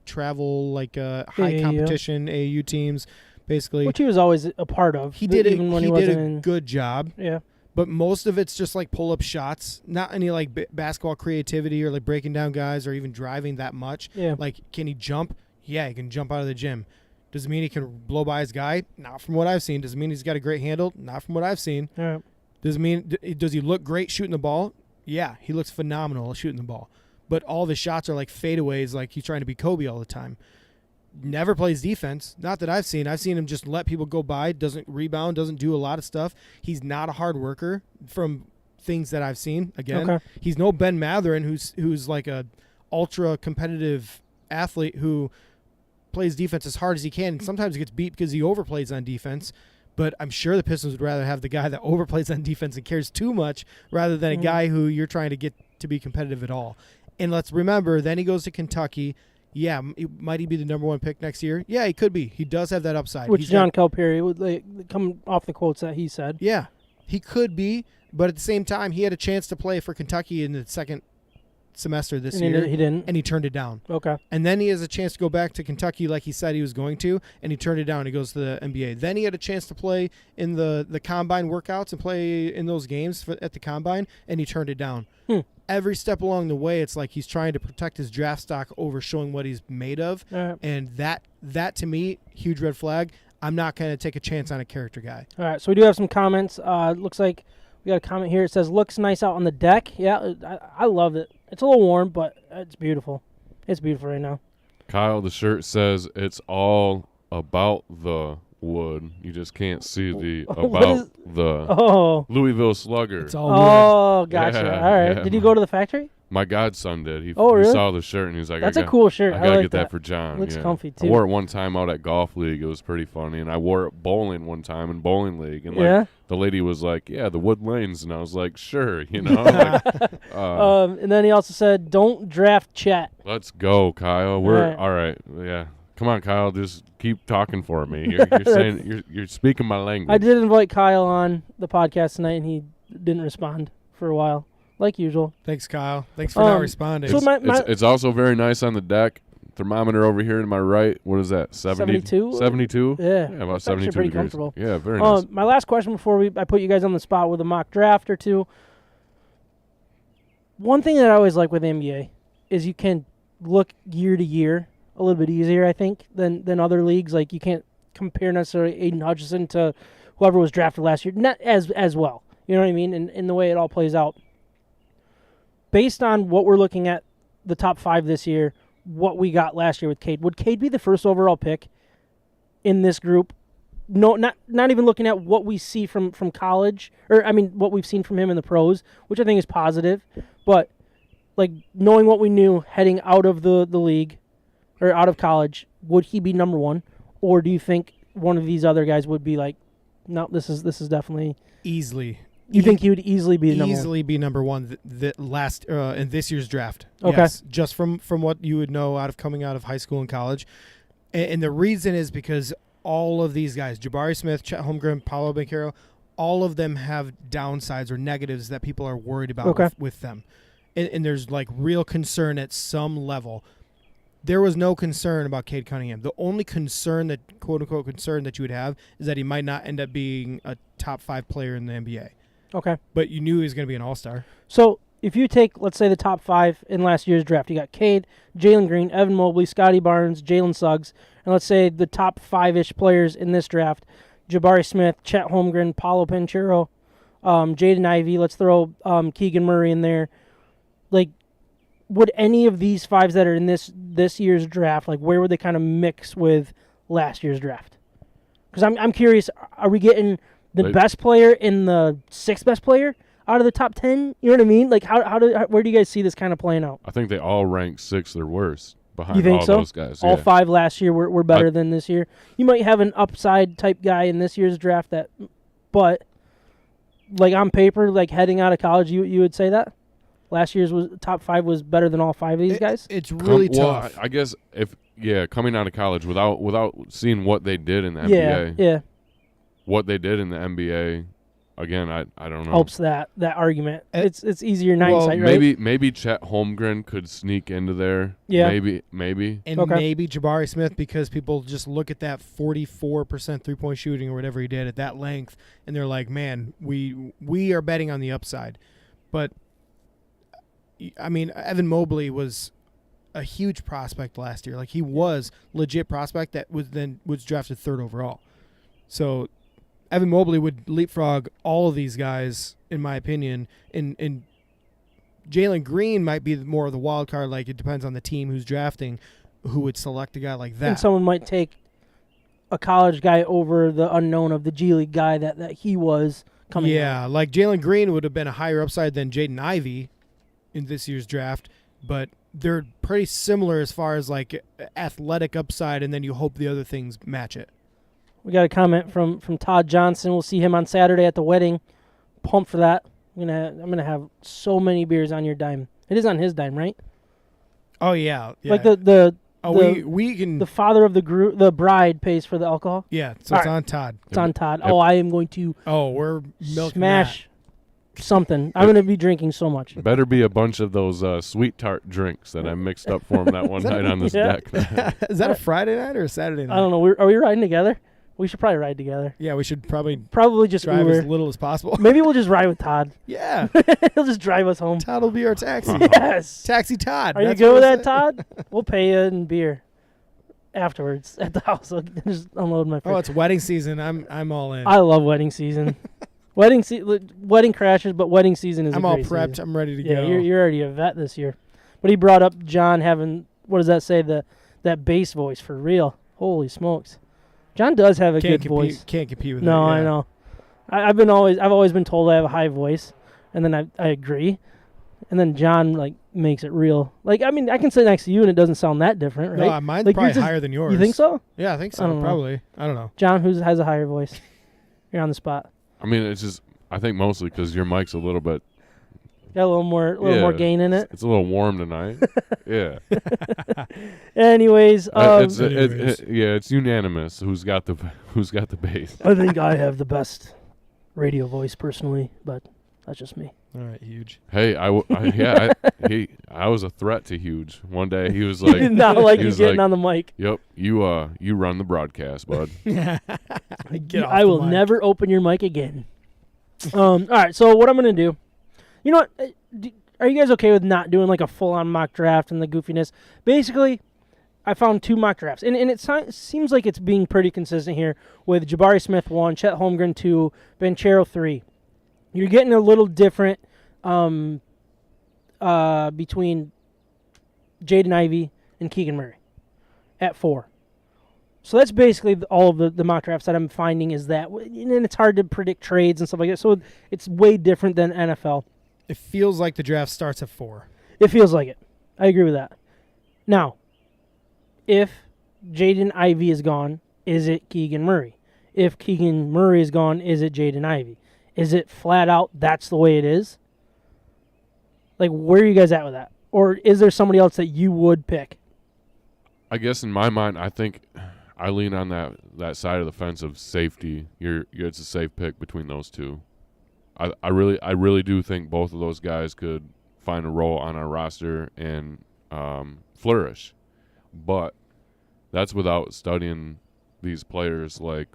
travel, high competition AAU teams, basically. Which he was always a part of. He did a good job. Yeah. But most of it's just like pull-up shots, not any like basketball creativity or like breaking down guys or even driving that much. Yeah. Like, can he jump? Yeah, he can jump out of the gym. Does it mean he can blow by his guy? Not from what I've seen. Does it mean he's got a great handle? Not from what I've seen. Yeah. Does he look great shooting the ball? Yeah, he looks phenomenal shooting the ball. But all the shots are like fadeaways, like he's trying to be Kobe all the time. Never plays defense. Not that I've seen. I've seen him just let people go by, doesn't rebound, doesn't do a lot of stuff. He's not a hard worker from things that I've seen. Again, he's no Ben Matherin, who's like a ultra competitive athlete who plays defense as hard as he can. Sometimes he gets beat because he overplays on defense. But I'm sure the Pistons would rather have the guy that overplays on defense and cares too much rather than a guy who you're trying to get to be competitive at all. And let's remember, then he goes to Kentucky. Yeah, might he be the number 1 pick next year? Yeah, he could be. He does have that upside. Which John Calipari would come off the quotes that he said. Yeah, he could be. But at the same time, he had a chance to play for Kentucky in the second semester this year. He didn't. And he turned it down. Okay. And then he has a chance to go back to Kentucky like he said he was going to, and he turned it down. He goes to the NBA. Then he had a chance to play in the combine workouts and play in those games at the combine, and he turned it down. Every step along the way, it's like he's trying to protect his draft stock over showing what he's made of. And that to me, huge red flag. I'm not going to take a chance on a character guy. All right, so we do have some comments. Looks like we got a comment here. It says, looks nice out on the deck. Yeah, I love it. It's a little warm, but it's beautiful. It's beautiful right now. Kyle, the shirt says it's all about the wood. You just can't see the Louisville Slugger. It's all wood. Oh, gotcha. Yeah, all right. Yeah. Did you go to the factory? My godson did. He really? saw the shirt and he was like, "That's a cool shirt. I gotta like get that for John." Looks comfy too. I wore it one time out at Golf League. It was pretty funny, and I wore it bowling one time in bowling league. And the lady was like, "Yeah, the wood lanes," and I was like, "Sure," you know. And then he also said, "Don't draft Chet." Let's go, Kyle. We're all right. Yeah. Come on, Kyle. Just keep talking for me. You're saying you're speaking my language. I did invite Kyle on the podcast tonight, and he didn't respond for a while, like usual. Thanks, Kyle. Thanks for not responding. So it's also very nice on the deck. Thermometer over here to my right. What is that? 72? 72? Yeah. About 72 pretty degrees. Comfortable. Yeah, very nice. My last question before I put you guys on the spot with a mock draft or two. One thing that I always like with the NBA is you can look year to year a little bit easier, I think, than other leagues. Like, you can't compare necessarily Aiden Hutchinson to whoever was drafted last year, not as well. You know what I mean? In the way it all plays out. Based on what we're looking at, the top 5 this year, what we got last year with Cade, would Cade be the first overall pick in this group? No, not even looking at what we see from college, or I mean what we've seen from him in the pros, which I think is positive. But like knowing what we knew heading out of the league or out of college, would he be number 1, or do you think one of these other guys would be like, no, this is definitely easily? You think he would easily be number 1? Easily be number 1 in this year's draft. Okay. Yes, just from what you would know coming out of high school and college. And the reason is because all of these guys, Jabari Smith, Chet Holmgren, Paolo Banchero, all of them have downsides or negatives that people are worried about with them. And there's like real concern at some level. There was no concern about Cade Cunningham. The only concern that, quote-unquote, concern that you would have is that he might not end up being a top 5 player in the NBA. Okay. But you knew he was going to be an all-star. So if you take, let's say, the top 5 in last year's draft, you got Cade, Jalen Greene, Evan Mobley, Scotty Barnes, Jalen Suggs, and let's say the top 5-ish players in this draft, Jabari Smith, Chet Holmgren, Paolo Banchero, Jaden Ivey, let's throw Keegan Murray in there. Like, would any of these 5s that are in this year's draft, like, where would they kind of mix with last year's draft? Because I'm curious, are we getting the best player in the 6th best player out of the top 10? You know what I mean? Like, where do you guys see this kind of playing out? I think they all rank 6th or worse behind all those guys. All 5 last year were better than this year. You might have an upside type guy in this year's draft but like on paper, like heading out of college, you would say that last year's top 5 was better than all 5 of these guys. It's really tough. I guess coming out of college without seeing what they did in the NBA. Yeah. What they did in the NBA, again, I don't know. Helps that argument. It's easier in hindsight, right? Maybe Chet Holmgren could sneak into there. Yeah. Maybe. And maybe Jabari Smith, because people just look at that 44% three-point shooting or whatever he did at that length, and they're like, man, we are betting on the upside. But, I mean, Evan Mobley was a huge prospect last year. Like, he was legit prospect that was drafted 3rd overall. So Evan Mobley would leapfrog all of these guys, in my opinion. And Jalen Greene might be more of the wild card. Like, it depends on the team who's drafting, who would select a guy like that. And someone might take a college guy over the unknown of the G League guy that he was coming Yeah, out. like Jalen Greene would have been a higher upside than Jaden Ivey in this year's draft, but they're pretty similar as far as like athletic upside, and then you hope the other things match it. We got a comment from Todd Johnson. We'll see him on Saturday at the wedding. Pumped for that. I'm gonna have so many beers on your dime. It is on his dime, right? Oh yeah. Like the we can the father of the bride pays for the alcohol. yeah. So it's on Todd. It's on Todd. Yep. Oh, I am going to We're milking smash something. I'm gonna be drinking so much. Better be a bunch of those sweet tart drinks that I mixed up for him that one night on this Yeah. deck. that. Is that a Friday night or a Saturday night? I don't know. Are we riding together? We should probably ride together. Yeah, we should probably Probably just drive Uber. as little as possible. Maybe we'll just ride with Todd. Yeah, He'll just drive us home. Todd will be our taxi. Yes. Taxi Todd. Are you That's good with what that, Todd? We'll pay you in beer afterwards at the house. I'll just unload my fridge. Oh, it's wedding season. I'm all in. I love wedding season. Wedding crashes, but wedding season is I'm a all great prepped. season. I'm ready to Yeah, go. you're already a vet this year. But he brought up John having, what does that say, that bass voice for real. Holy smokes. John does have a good voice. Can't compete with No, that. I know. I've always been told I have a high voice, and then I agree, and then John like makes it real. Like I mean, I can sit next to you and it doesn't sound that different, right? No, mine's Like, probably yours is- higher than yours. You think so? Yeah, I think so. I don't know. Probably. I don't know. John, who has a higher voice? You're on the spot. I mean, it's just I think mostly because your mic's a little bit. Got a little more gain in it. It's a little warm tonight. Yeah. Anyways, It's unanimous. Who's got the bass? I think I have the best radio voice personally, but that's just me. All right, huge. Hey, I was a threat to Huge. One day he was like, Not like he you was getting like, on the mic. "Yep, you run the broadcast, bud." Get off I the will mic. never open your mic again. All right, so what I'm going to do, you know what, are you guys okay with not doing like a full-on mock draft and the goofiness? Basically, I found 2 mock drafts, and it seems like it's being pretty consistent here with Jabari Smith 1, Chet Holmgren 2, Banchero 3. You're getting a little different between Jaden Ivey and Keegan Murray at 4. So that's basically all of the mock drafts that I'm finding is that, and it's hard to predict trades and stuff like that. So it's way different than NFL. It feels like the draft starts at 4. It feels like it. I agree with that. Now, if Jaden Ivey is gone, is it Keegan Murray? If Keegan Murray is gone, is it Jaden Ivey? Is it flat out that's the way it is? Like, where are you guys at with that? Or is there somebody else that you would pick? I guess in my mind, I think I lean on that side of the fence of safety. It's a safe pick between those two. I really do think both of those guys could find a role on our roster and flourish, but that's without studying these players like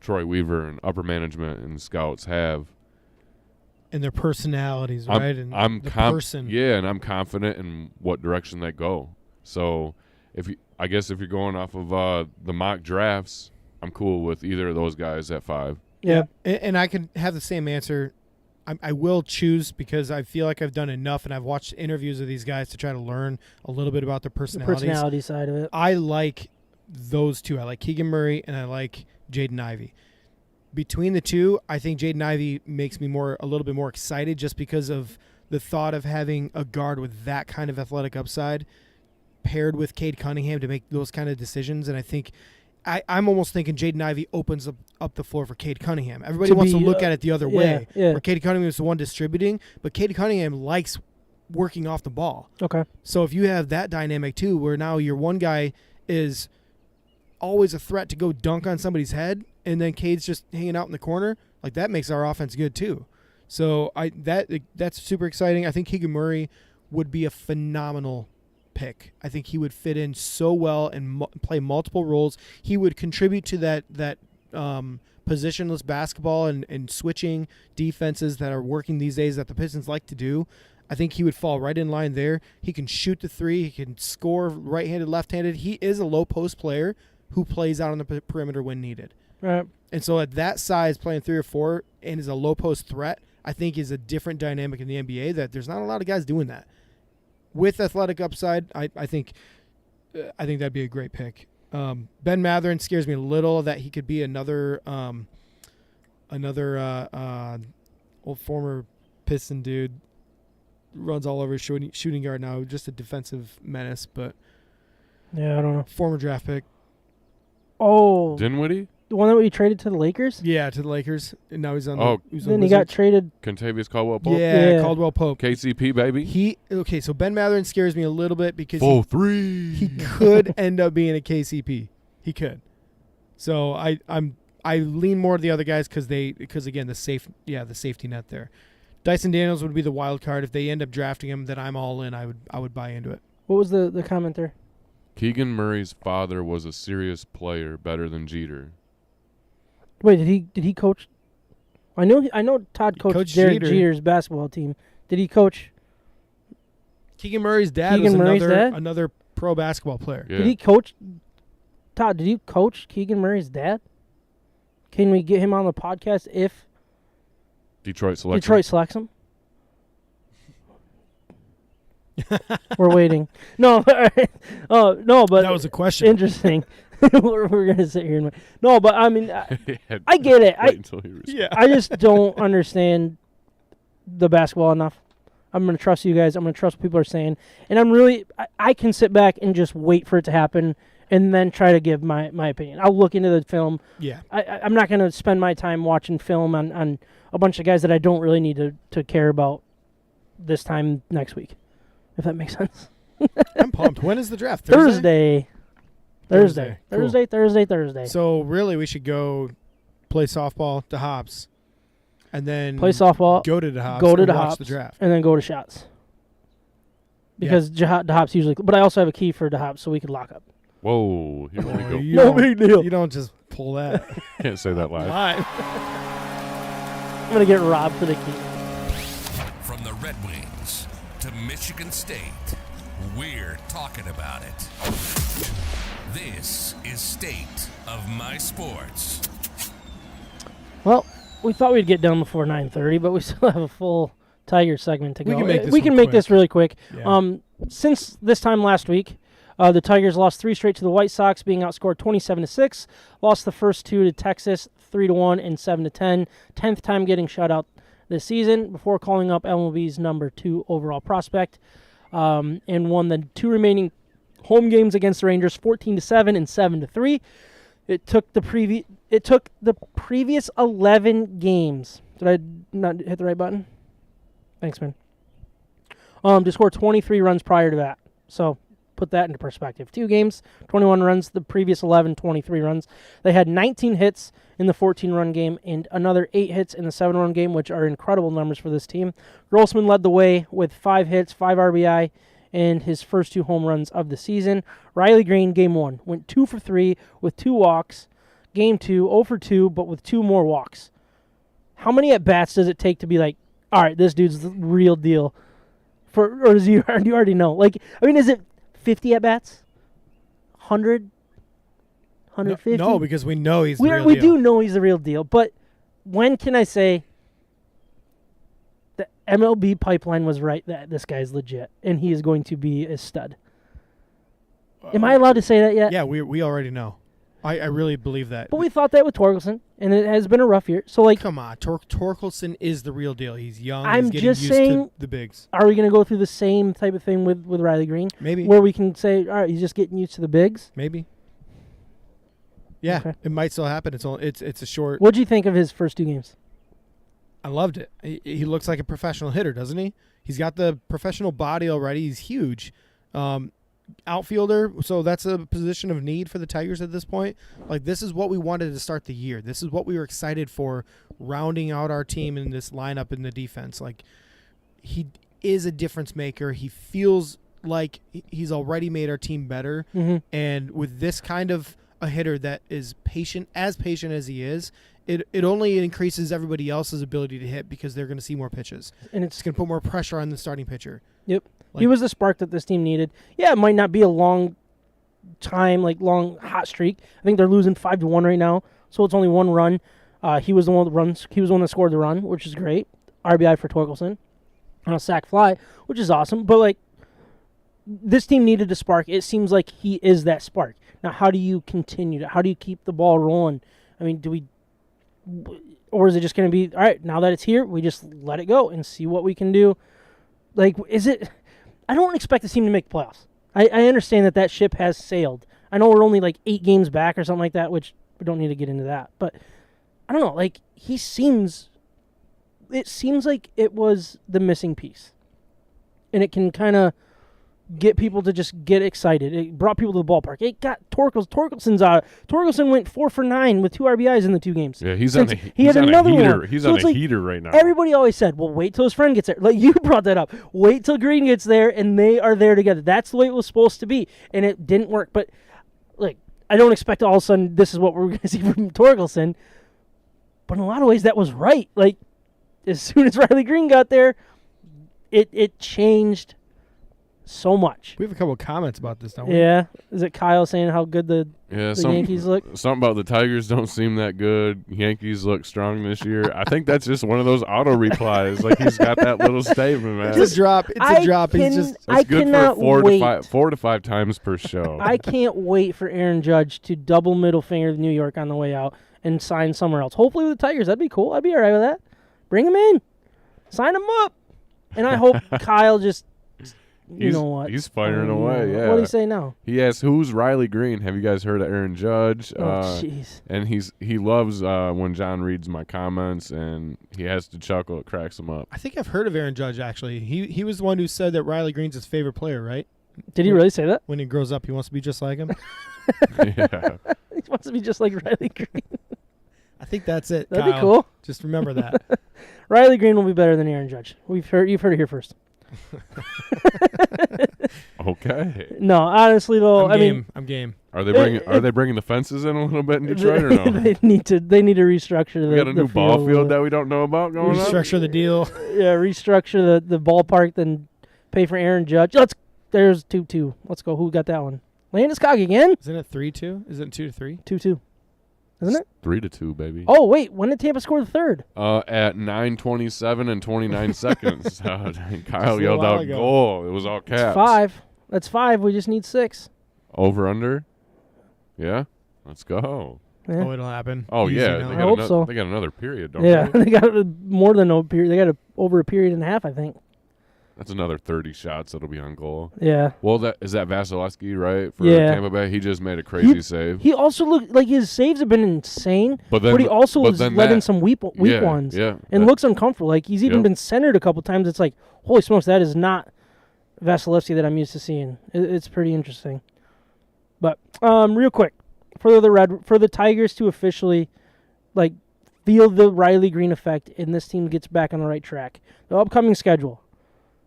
Troy Weaver and upper management and scouts have. And their personalities, right? And I'm the person. Yeah, and I'm confident in what direction they go. So I guess if you're going off of the mock drafts, I'm cool with either of those guys at 5. Yeah. And I can have the same answer. I will choose because I feel like I've done enough and I've watched interviews of these guys to try to learn a little bit about their The personalities. personality side of it. I like those two. I like Keegan Murray and I like Jaden Ivey. Between the two, I think Jaden Ivey makes me a little bit more excited just because of the thought of having a guard with that kind of athletic upside paired with Cade Cunningham to make those kind of decisions. And I think I'm almost thinking Jaden Ivey opens up the floor for Cade Cunningham. Everybody wants to look at it the other way, where Cade Cunningham is the one distributing, but Cade Cunningham likes working off the ball. Okay. So if you have that dynamic too, where now your one guy is always a threat to go dunk on somebody's head, and then Cade's just hanging out in the corner, like that makes our offense good too. So that's super exciting. I think Keegan Murray would be a phenomenal pick. I think he would fit in so well and play multiple roles. He would contribute to that positionless basketball and switching defenses that are working these days that the Pistons like to do. I think he would fall right in line there. He can shoot the three. He can score right-handed, left-handed. He is a low post player who plays out on the perimeter when needed. Right. And so at that size, playing 3 or 4 and is a low post threat, I think is a different dynamic in the NBA that there's not a lot of guys doing that. With athletic upside, I think that'd be a great pick. Ben Matherin scares me a little that he could be another another old former Piston dude, runs all over shooting guard now. Just a defensive menace, but Yeah, I don't know. former draft pick. Oh, Dinwiddie? the one that we traded to the Lakers? Yeah, to the Lakers, and now he's on. Then he got traded. Contavious Caldwell-Pope? Yeah. Caldwell Pope. KCP, baby? So Ben Mathurin scares me a little bit because 4-3. he could end up being a KCP. He could. So I lean more to the other guys because again the safety net there. Dyson Daniels would be the wild card. If they end up drafting him, then I'm all in. I would buy into it. What was the comment there? Keegan Murray's father was a serious player, better than Jeter. Wait, did he coach? I know Todd coached Derek Jeter's basketball team. Did he coach? Keegan Murray's dad was another pro basketball player. Yeah. Did he coach? Todd, did you coach Keegan Murray's dad? Can we get him on the podcast if Detroit selects him? We're waiting. No, oh no, but that was a question. Interesting. we're gonna sit here and wait. No, but I mean, I get it. I just don't understand the basketball enough. I'm gonna trust you guys. I'm gonna trust what people are saying, and I can sit back and just wait for it to happen, and then try to give my opinion. I'll look into the film. Yeah, I'm not gonna spend my time watching film on a bunch of guys that I don't really need to care about this time next week. If that makes sense. I'm pumped. When is the draft? Thursday. Cool. Thursday. So really, we should go play softball to DeHop's, and then play softball. Go to DeHop's. Watch the draft, and then go to shots. Because DeHop's usually, but I also have a key for DeHop's, so we could lock up. Whoa! Here we go. No big deal. You don't just pull that. Can't say that live. I'm gonna get robbed for the key. From the Red Wings to Michigan State, we're talking about it. This is State of My Sports. Well, we thought we'd get done before 9:30, but we still have a full Tiger segment to go. We can make this really quick. Yeah. Since this time last week, the Tigers lost 3 straight to the White Sox, being outscored 27-6. Lost the first 2 to Texas, 3-1 and 7-10. 10th time getting shut out this season before calling up MLB's number 2 overall prospect, and won the 2 remaining home games against the Rangers 14-7 and 7-3. It took the previous 11 games. Did I not hit the right button? Thanks, man. To score 23 runs prior to that. So put that into perspective. 2 games, 21 runs. The previous 11, 23 runs. They had 19 hits in the 14-run game and another 8 hits in the 7-run game, which are incredible numbers for this team. Grossman led the way with 5 hits, 5 RBI, and his first 2 home runs of the season. Riley Greene, game 1, went 2 for 3 with 2 walks. Game 2, 0 for 2, but with 2 more walks. How many at-bats does it take to be like, all right, this dude's the real deal? Or do you already know? Is it 50 at-bats? 100? 150? No, because we know he's the real deal. We do know he's the real deal, but when can I say the MLB pipeline was right that this guy's legit and he is going to be a stud? Am I allowed to say that yet? Yeah, we already know. I really believe that. But we thought that with Torkelson, and it has been a rough year. So, come on, Torkelson is the real deal. He's young. I'm he's getting just used saying, to the bigs. Are we going to go through the same type of thing with Riley Greene? Maybe. Where we can say, all right, he's just getting used to the bigs? Maybe. Yeah, okay. It might still happen. It's a short. What'd you think of his first 2 games? I loved it. He looks like a professional hitter, doesn't he? He's got the professional body already. He's huge. Outfielder, so that's a position of need for the Tigers at this point. This is what we wanted to start the year. This is what we were excited for, rounding out our team in this lineup in the defense. He is a difference maker. He feels like he's already made our team better. Mm-hmm. And with this kind of a hitter that is patient as he is, it only increases everybody else's ability to hit because they're going to see more pitches. And it's going to put more pressure on the starting pitcher. Yep. He was the spark that this team needed. Yeah, it might not be a long time, long hot streak. I think they're losing 5-1 right now, so it's only 1 run. He was the one that runs. He was the one that scored the run, which is great. RBI for Torkelson on a sac fly, which is awesome. But this team needed a spark. It seems like he is that spark. Now, how do you continue to? How do you keep the ball rolling? I mean, Or is it just going to be, all right, now that it's here, we just let it go and see what we can do? Like, is it – I don't expect this team to make the playoffs. I understand that ship has sailed. I know we're only like 8 games back or something like that, which we don't need to get into that. But I don't know. Like, it seems like it was the missing piece. And it can kind of get people to just get excited. It brought people to the ballpark. It got Torkelson's out. Torkelson went 4 for 9 with 2 RBIs in the 2 games. Yeah, he's on a heater. He's on a heater right now. Everybody always said, well, wait till his friend gets there. Like, you brought that up. Wait till Greene gets there, and they are there together. That's the way it was supposed to be, and it didn't work. But, like, I don't expect all of a sudden this is what we're going to see from Torkelson. But in a lot of ways, that was right. Like, as soon as Riley Greene got there, it changed so much. We have a couple of comments about this, don't we? Yeah. Is it Kyle saying how good the Yankees look? Something about the Tigers don't seem that good. Yankees look strong this year. I think that's just one of those auto replies. Like, he's got that little statement, man. It's a drop. It's good for 4 to 5 times per show. I can't wait for Aaron Judge to double middle finger to New York on the way out and sign somewhere else. Hopefully with the Tigers. That'd be cool. I'd be all right with that. Bring him in. Sign him up. And I hope Kyle just, know what? He's firing away, yeah. What do you say now? He asks, who's Riley Greene? Have you guys heard of Aaron Judge? Oh, jeez. And he loves when John reads my comments, and he has to chuckle. It cracks him up. I think I've heard of Aaron Judge, actually. He was the one who said that Riley Greene's his favorite player, right? Did he really say that? When he grows up, he wants to be just like him? Yeah. He wants to be just like Riley Greene. I think that's it, That'd Kyle. be cool. Just remember that. Riley Greene will be better than Aaron Judge. You've heard it here first. Okay. No, honestly though, I'm game. Are they bringing the fences in a little bit in Detroit or no? They need to restructure. We got a new ball field that we don't know about going on. Restructure the deal. Yeah, restructure the ballpark, then pay for Aaron Judge. There's 2-2. Let's go. Who got that one? Landeskog again? Isn't it 3-2? Isn't it 2-3? 2-2. Isn't it? 3-2, baby. Oh wait, when did Tampa score the third? At 9:27 and 29 seconds. Kyle yelled out goal. It was all caps. It's 5. That's 5. We just need 6. Over under. Yeah, let's go. Yeah. Oh, it'll happen. Oh Easy yeah, now. they I hope got so. they got another period, don't Yeah, they? they got more than a period. They got over a period and a half, I think. That's another 30 shots that'll be on goal. Yeah. Well, is that Vasilevsky, right? For Yeah. Tampa Bay, he just made a crazy save. He also looked like his saves have been insane, but he also has let in some weak ones. Yeah, and looks uncomfortable. Like he's even been centered a couple times. It's like, holy smokes, that is not Vasilevsky that I'm used to seeing. It's pretty interesting. But real quick, for the Tigers to officially like feel the Riley Greene effect and this team gets back on the right track, the upcoming schedule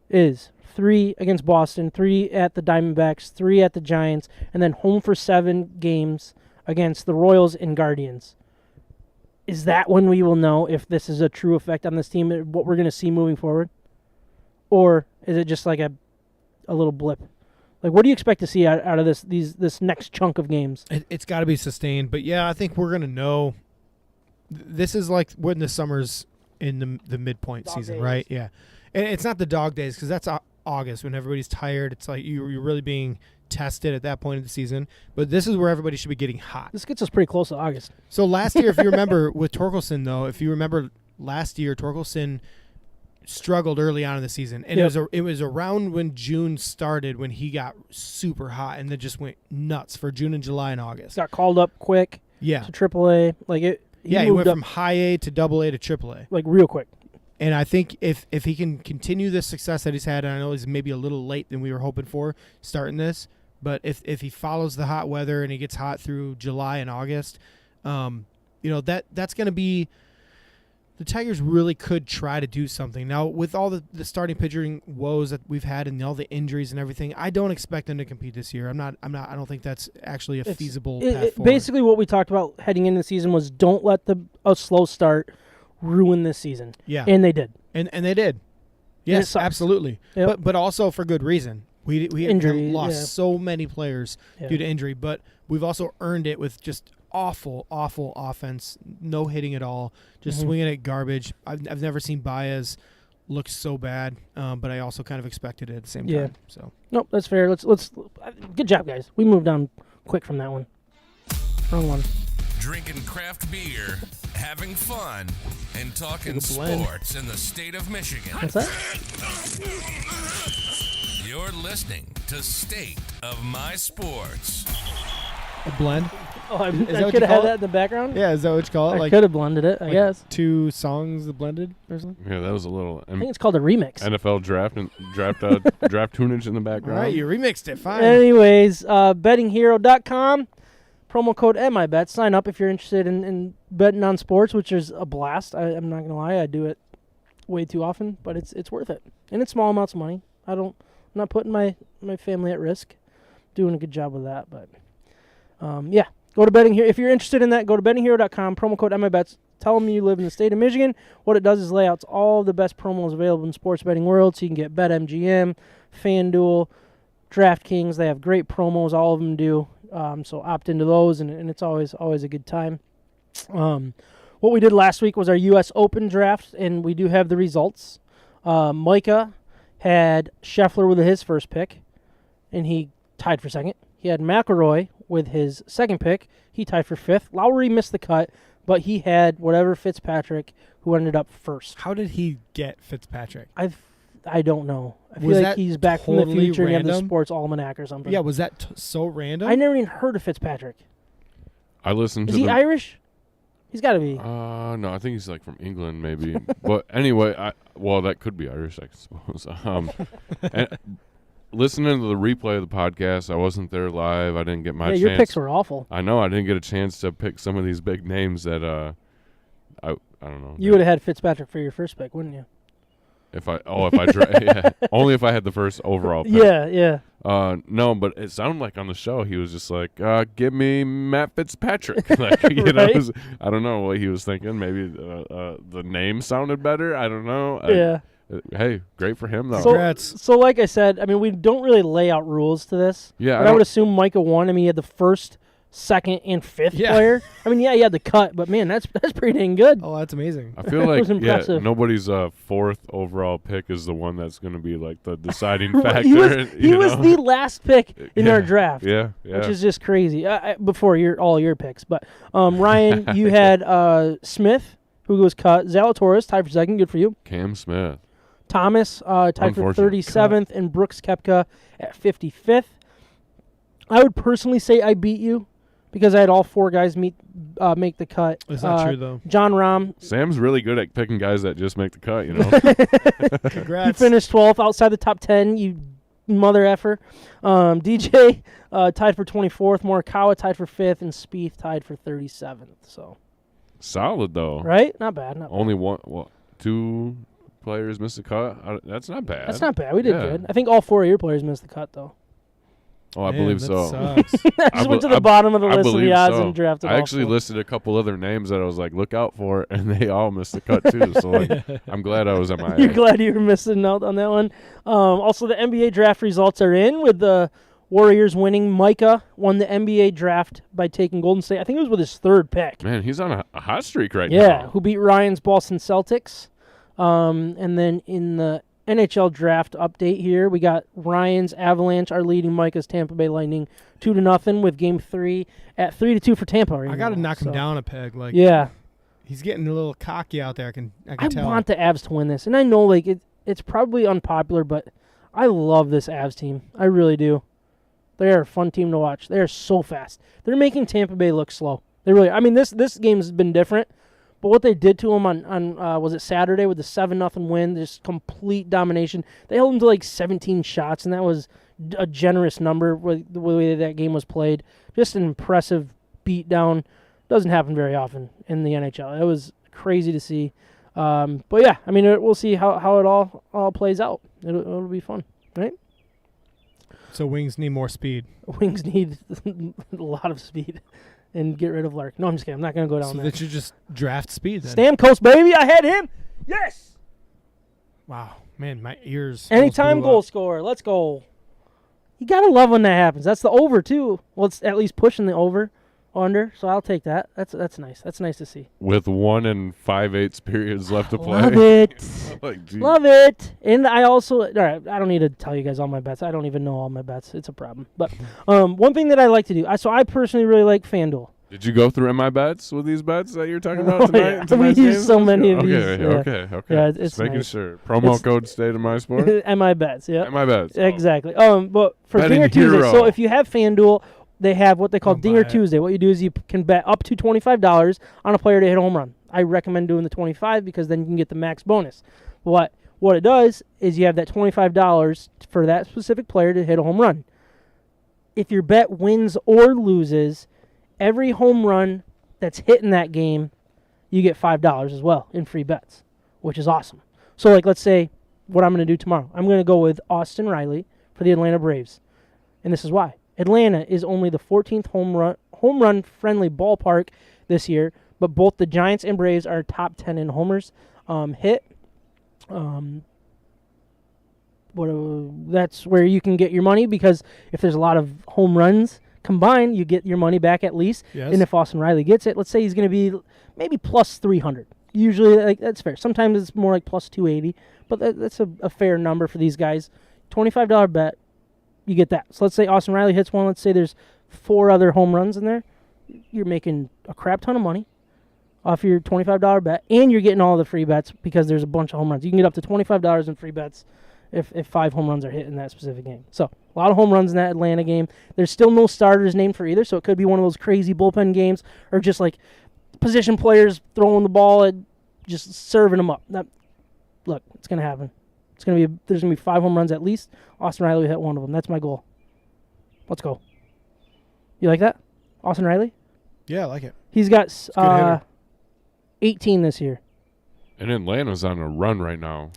is 3 against Boston, 3 at the Diamondbacks, 3 at the Giants, and then home for 7 games against the Royals and Guardians. Is that when we will know if this is a true effect on this team, what we're going to see moving forward? Or is it just like a little blip? Like, what do you expect to see out of this next chunk of games? It's got to be sustained. But, yeah, I think we're going to know. This is like when the summer's in the midpoint season, right? Yeah. And it's not the dog days because that's August when everybody's tired. It's like you're really being tested at that point of the season. But this is where everybody should be getting hot. This gets us pretty close to August. So last year, if you remember with Torkelson, though, last year, Torkelson struggled early on in the season. And it was around when June started when he got super hot and then just went nuts for June and July and August. Got called up quick to AAA. He went from high A to double A to AAA. Like real quick. And I think if he can continue the success that he's had, and I know he's maybe a little late than we were hoping for starting this, but if he follows the hot weather and he gets hot through July and August, that's going to be the Tigers really could try to do something. Now, with all the starting pitching woes that we've had and all the injuries and everything, I don't expect them to compete this year. I don't think that's actually a feasible path forward. Basically, what we talked about heading into the season was don't let a slow start ruin this season. Yeah. And they did. And they did. Yes, absolutely. Yep. But also for good reason. We lost so many players due to injury, but we've also earned it with just awful offense, no hitting at all, just swinging at garbage. I've never seen Baez look so bad, but I also kind of expected it at the same time. So nope, that's fair. Let's good job, guys. We moved on quick from that one. Wrong one. Drinking craft beer, having fun, and talking Like a blend. sports in the state of Michigan. What's that? You're listening to State of My Sports. A blend? Oh, I that what could you have had call that it? in the background. Yeah, is that what you call it? I could have blended it, I like guess. 2 songs blended or something? Yeah, that was a little I think it's called a remix. NFL draft tunage in the All background. right, you remixed it. Fine. Anyways, bettinghero.com, promo code @mybets. Sign up if you're interested in betting on sports, which is a blast. I'm not gonna lie, I do it way too often, but it's worth it, and it's small amounts of money. I'm not putting my family at risk. Doing a good job with that, but yeah. Go to Betting Hero. If you're interested in that, go to bettinghero.com, promo code @mybets. Tell them you live in the state of Michigan. What it does is lay out all the best promos available in the sports betting world, so you can get BetMGM, FanDuel, DraftKings. They have great promos. All of them do. So opt into those, and it's always a good time. What we did last week was our U.S. Open draft, and we do have the results. Micah had Scheffler with his first pick, and he tied for second. He had McIlroy with his second pick. He tied for fifth. Lowry missed the cut, but he had Fitzpatrick, who ended up first. How did he get Fitzpatrick? I don't know. I feel Was like that he's back from the totally future and he had the random? sports almanac or something. Yeah, was that so random? I never even heard of Fitzpatrick. I listened Is to he Irish? He's got to be. No, I think he's like from England, maybe. But anyway, that could be Irish, I suppose. And listening to the replay of the podcast, I wasn't there live. I didn't get my chance. Your picks were awful. I know I didn't get a chance to pick some of these big names that I don't know. You would have had Fitzpatrick for your first pick, wouldn't you? Only if I had the first overall pick. Yeah. No, but it sounded like on the show he was just like, give me Matt Fitzpatrick. Like, Right? I don't know what he was thinking. Maybe the name sounded better. I don't know. Yeah. Hey, great for him though. Congrats. So like I said, I mean, we don't really lay out rules to this. Yeah, But I would assume Micah won. I mean, he had the first, second, and fifth Yeah. player. I mean, yeah, he had the cut, but man, that's pretty dang good. Oh, that's amazing. I feel It like was impressive. nobody's fourth overall pick is the one that's going to be like the deciding Right, factor. he was the last pick in our draft. Yeah. Which is just crazy. Before all your picks, but Ryan, you had Smith, who was cut. Zalatoris tied for second. Good for you. Cam Smith. Thomas tied for Unfortunate 37th, and Brooks Koepka at 55th. I would personally say I beat you because I had all four guys make the cut. That's not true, though. John Rahm, Sam's really good at picking guys that just make the cut, you know. he Congrats. finished 12th outside the top 10. You mother effer. DJ tied for 24th. Morikawa tied for 5th, and Spieth tied for 37th. So Solid though. right, not bad. Not bad. Only two players missed the cut. That's not bad. That's not bad. We did Yeah. good. I think all four of your players missed the cut though. Oh, I Man, believe that so. sucks. I just went to the bottom of the I list of believe the odds so. and drafted. I all actually four. listed a couple other names that I was like, look out for, and they all missed the cut too. So like, I'm glad I was at my. You're glad you were missing out on that one. Also, the NBA draft results are in with the Warriors winning. Micah won the NBA draft by taking Golden State. I think it was with his third pick. Man, he's on a hot streak right now. Yeah, who beat Ryan's Boston Celtics. And then in the NHL draft update here, we got Ryan's Avalanche are leading Micah's Tampa Bay Lightning 2-0 with Game 3 at 3-2 for Tampa. Right I got to now, knock him so. down a peg. Like, Yeah, he's getting a little cocky out there. I can I tell. want the Avs to win this, and I know like it's probably unpopular, but I love this Avs team. I really do. They are a fun team to watch. They are so fast. They're making Tampa Bay look slow. They really. I mean, this game's been different, but what they did to them on was it Saturday with the 7-0 win, just complete domination. They held them to like 17 shots, and that was a generous number with the way that game was played. Just an impressive beatdown. Doesn't happen very often in the NHL. It was crazy to see. But yeah, I mean, we'll see how it all plays out. It'll be fun, right? So Wings need more speed. Wings need a lot of speed and get rid of Lark. No, I'm just kidding. I'm not going to go down So there. they should just draft speed then. Stamkos, baby. I had him. Yes. Wow. Man, my ears. Anytime almost blew goal up. scorer. Let's go. You got to love when that happens. That's the over, too. Well, it's at least pushing the over, under, so I'll take that. That's nice. That's nice to see. With 1 5/8 periods left to play. Love it. Like, geez. Love it. And I also, all right, I don't need to tell you guys all my bets. I don't even know all my bets. It's a problem. But one thing that I like to do, so I personally really like FanDuel. Did you go through MI bets with these bets that you're talking about tonight? Yeah. We tonight's use games? so many of these. Okay. Yeah, Just it's making nice. sure. Promo code State of My Sport. MI bets, yeah. MI bets. Exactly. But for Betting Dinger Tuesday, hero. so if you have FanDuel, they have what they call Don't Dinger buy it. Tuesday. What you do is you can bet up to $25 on a player to hit a home run. I recommend doing the 25 because then you can get the max bonus. What it does is you have that $25 for that specific player to hit a home run. If your bet wins or loses, every home run that's hit in that game, you get $5 as well in free bets, which is awesome. So, like, let's say what I'm going to do tomorrow. I'm going to go with Austin Riley for the Atlanta Braves, and this is why. Atlanta is only the 14th home run friendly ballpark this year, but both the Giants and Braves are top 10 in homers hit. That's where you can get your money, because if there's a lot of home runs combined, you get your money back at least. Yes. And if Austin Riley gets it, let's say he's going to be maybe plus 300. Usually, like, that's fair. Sometimes it's more like plus 280, but that's a fair number for these guys. $25 bet, you get that. So let's say Austin Riley hits one. Let's say there's 4 other home runs in there. You're making a crap ton of money off your $25 bet, and you're getting all the free bets because there's a bunch of home runs. You can get up to $25 in free bets if 5 home runs are hit in that specific game. So a lot of home runs in that Atlanta game. There's still no starters named for either, so it could be one of those crazy bullpen games or just like position players throwing the ball and just serving them up. Look, it's going to happen. There's going to be 5 home runs at least. Austin Riley will hit one of them. That's my goal. Let's go. You like that? Austin Riley? Yeah, I like it. He's got good hitter. 18 this year. And Atlanta's on a run right now.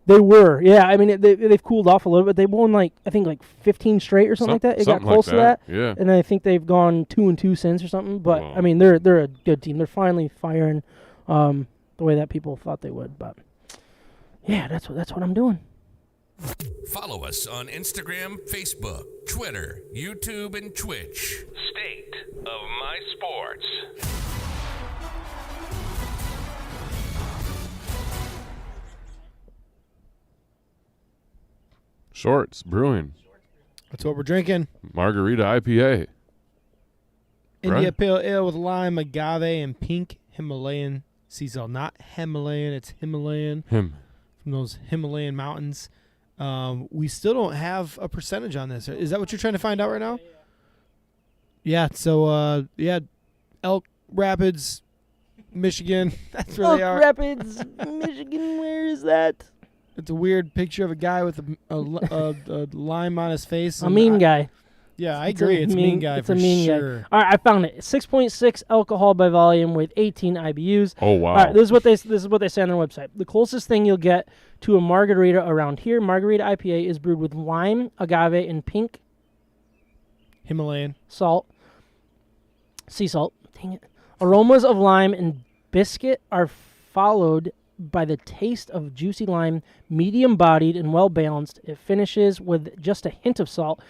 They were, yeah. I mean, they've cooled off a little bit. They won I think 15 straight or something like that. It got close to that. Yeah. And then I think they've gone 2-2 since or something. But Wow. I mean, they're a good team. They're finally firing the way that people thought they would. But yeah, that's what I'm doing. Follow us on Instagram, Facebook, Twitter, YouTube, and Twitch. State of My Sports. Shorts Brewing That's what we're drinking. Margarita IPA. India Right. Pale Ale with lime, agave, and pink Himalayan sea salt. Not Himalayan, it's Himalayan Him. from those Himalayan mountains. We still don't have a percentage on this. Is that what you're trying to find out right now? Yeah. So Elk Rapids, Michigan. That's where they are. Rapids, Michigan. Where is that? It's a weird picture of a guy with a lime on his face. A mean guy. Yeah, I agree. It's a mean guy It's for a mean sure. guy. All right, I found it. 6.6 alcohol by volume with 18 IBUs. Oh wow. All right, this is what they say on their website. The closest thing you'll get to a margarita around here, Margarita IPA, is brewed with lime, agave, and pink Himalayan. salt, sea salt. Dang it. Aromas of lime and biscuit are followed by the taste of juicy lime, medium-bodied and well-balanced. It finishes with just a hint of salt.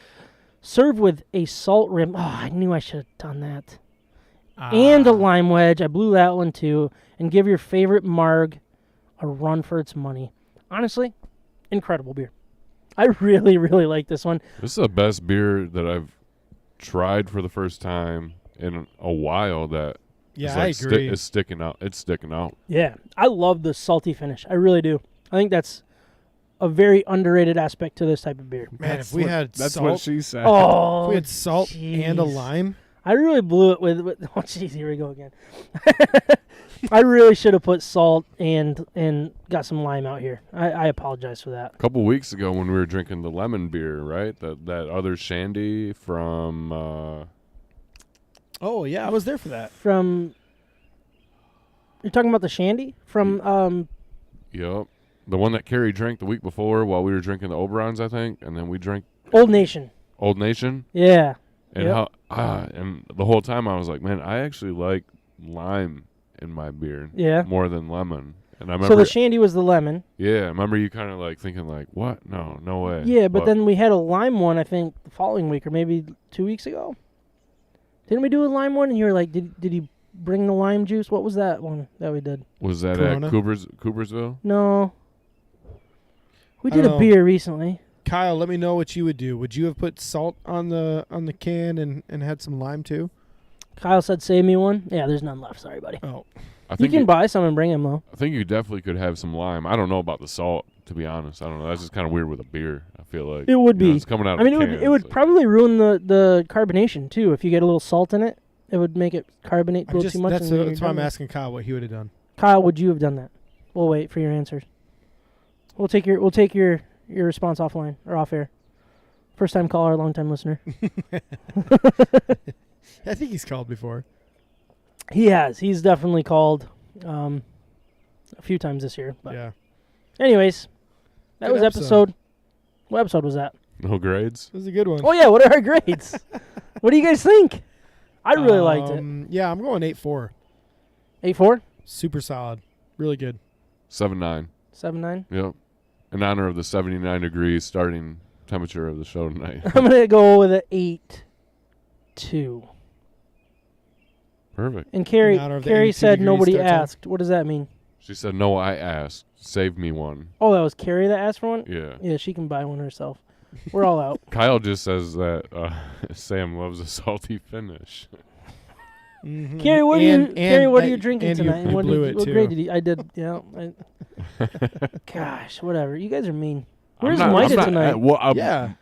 Served with a salt rim. Oh, I knew I should have done that. And a lime wedge. I blew that one too. And give your favorite marg a run for its money. Honestly, incredible beer. I really, really like this one. This is the best beer that I've tried for the first time in a while. That Yeah, is I agree. it's sticking out. It's sticking out. Yeah, I love the salty finish. I really do. I think that's a very underrated aspect to this type of beer. Man, if we had That's salt, what she said. Oh, if we had salt and a jeez. lime. I really blew it with oh, jeez, here we go again. I really should have put salt and got some lime out here. I apologize for that. A couple weeks ago when we were drinking the lemon beer, right? That other shandy from Oh yeah, I was there for that. From you're talking about the shandy from Yep. The one that Carrie drank the week before while we were drinking the Oberons, I think, and then we drank Old Nation. Old Nation. Yeah. And Yep. and the whole time I was like, man, I actually like lime in my beer Yeah. more than lemon. And I So remember, the shandy was the lemon. yeah, I remember you kind of like thinking like, what? No way. Yeah, but then we had a lime one, I think, the following week or maybe 2 weeks ago. Didn't we do a lime one? And you were like, did he bring the lime juice? What was that one that we did? was that Corona? at Coopersville? No. We I did don't a know. beer recently. Kyle, let me know what you would do. Would you have put salt on the can and had some lime too? Kyle said save me one. Yeah, there's none left. Sorry, buddy. Oh, I You think can buy some and bring them, though. I think you definitely could have some lime. I don't know about the salt, to be honest. I don't know. That's just kind of weird with a beer. I feel like It would be. It's coming out. I mean, of it would cans, probably ruin the carbonation, too. If you get a little salt in it, it would make it carbonate a little too much. That's and why I'm asking Kyle what he would have done. Kyle, would you have done that? We'll wait for your answers. We'll take your response offline or off air. First time caller, long time listener. I think he's called before. He has. He's definitely called a few times this year. But Yeah. anyways, that Good was episode. What episode was that? No grades. It was a good one. Oh yeah, what are our grades? What do you guys think? I really liked it. Yeah, I'm going 8-4. 8-4? Super solid. Really good. 7-9. 7-9? Yep. In honor of the 79 degrees starting temperature of the show tonight. I'm gonna go with an 8-2. Perfect. And Carrie In honor of the Carrie 82 said degrees nobody start time. asked. What does that mean? She said, "No, I asked. Save me one." Oh, that was Carrie that asked for one? Yeah. Yeah, she can buy one herself. We're all out. Kyle just says that Sam loves a salty finish. Mm-hmm. Carrie, what are you drinking tonight? And What blew it what too. grade did you? I did. Yeah. Gosh, whatever. You guys are mean. Where's I'm Micah not- tonight? Yeah.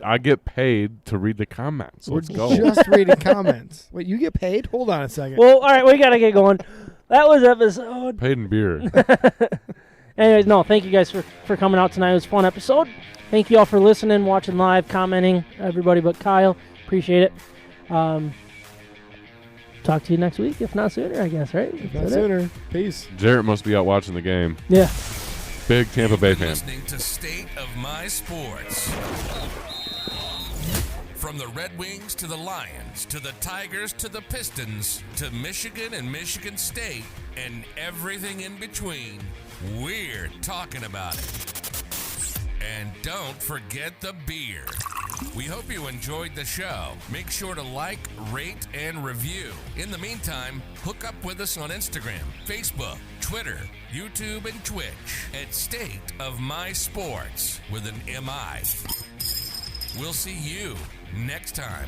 I get paid to read the comments. Let's We're go. just reading comments. Wait, you get paid? Hold on a second. Well, all right, we gotta get going. That was episode. Paid in beer. Anyways, no, thank you guys for coming out tonight. It was a fun episode. Thank you all for listening, watching live, commenting. Everybody but Kyle, appreciate it. Talk to you next week, if not sooner, I guess. Right? If not Is that it? sooner. Peace. Jarrett must be out watching the game. Yeah. Big Tampa Bay fan. Listening to State of My Sports. From the Red Wings to the Lions, to the Tigers to the Pistons, to Michigan and Michigan State, and everything in between, we're talking about it. And don't forget the beer. We hope you enjoyed the show. Make sure to like, rate, and review. In the meantime, hook up with us on Instagram, Facebook, Twitter, YouTube, and Twitch at State of My Sports with an MI. We'll see you next time.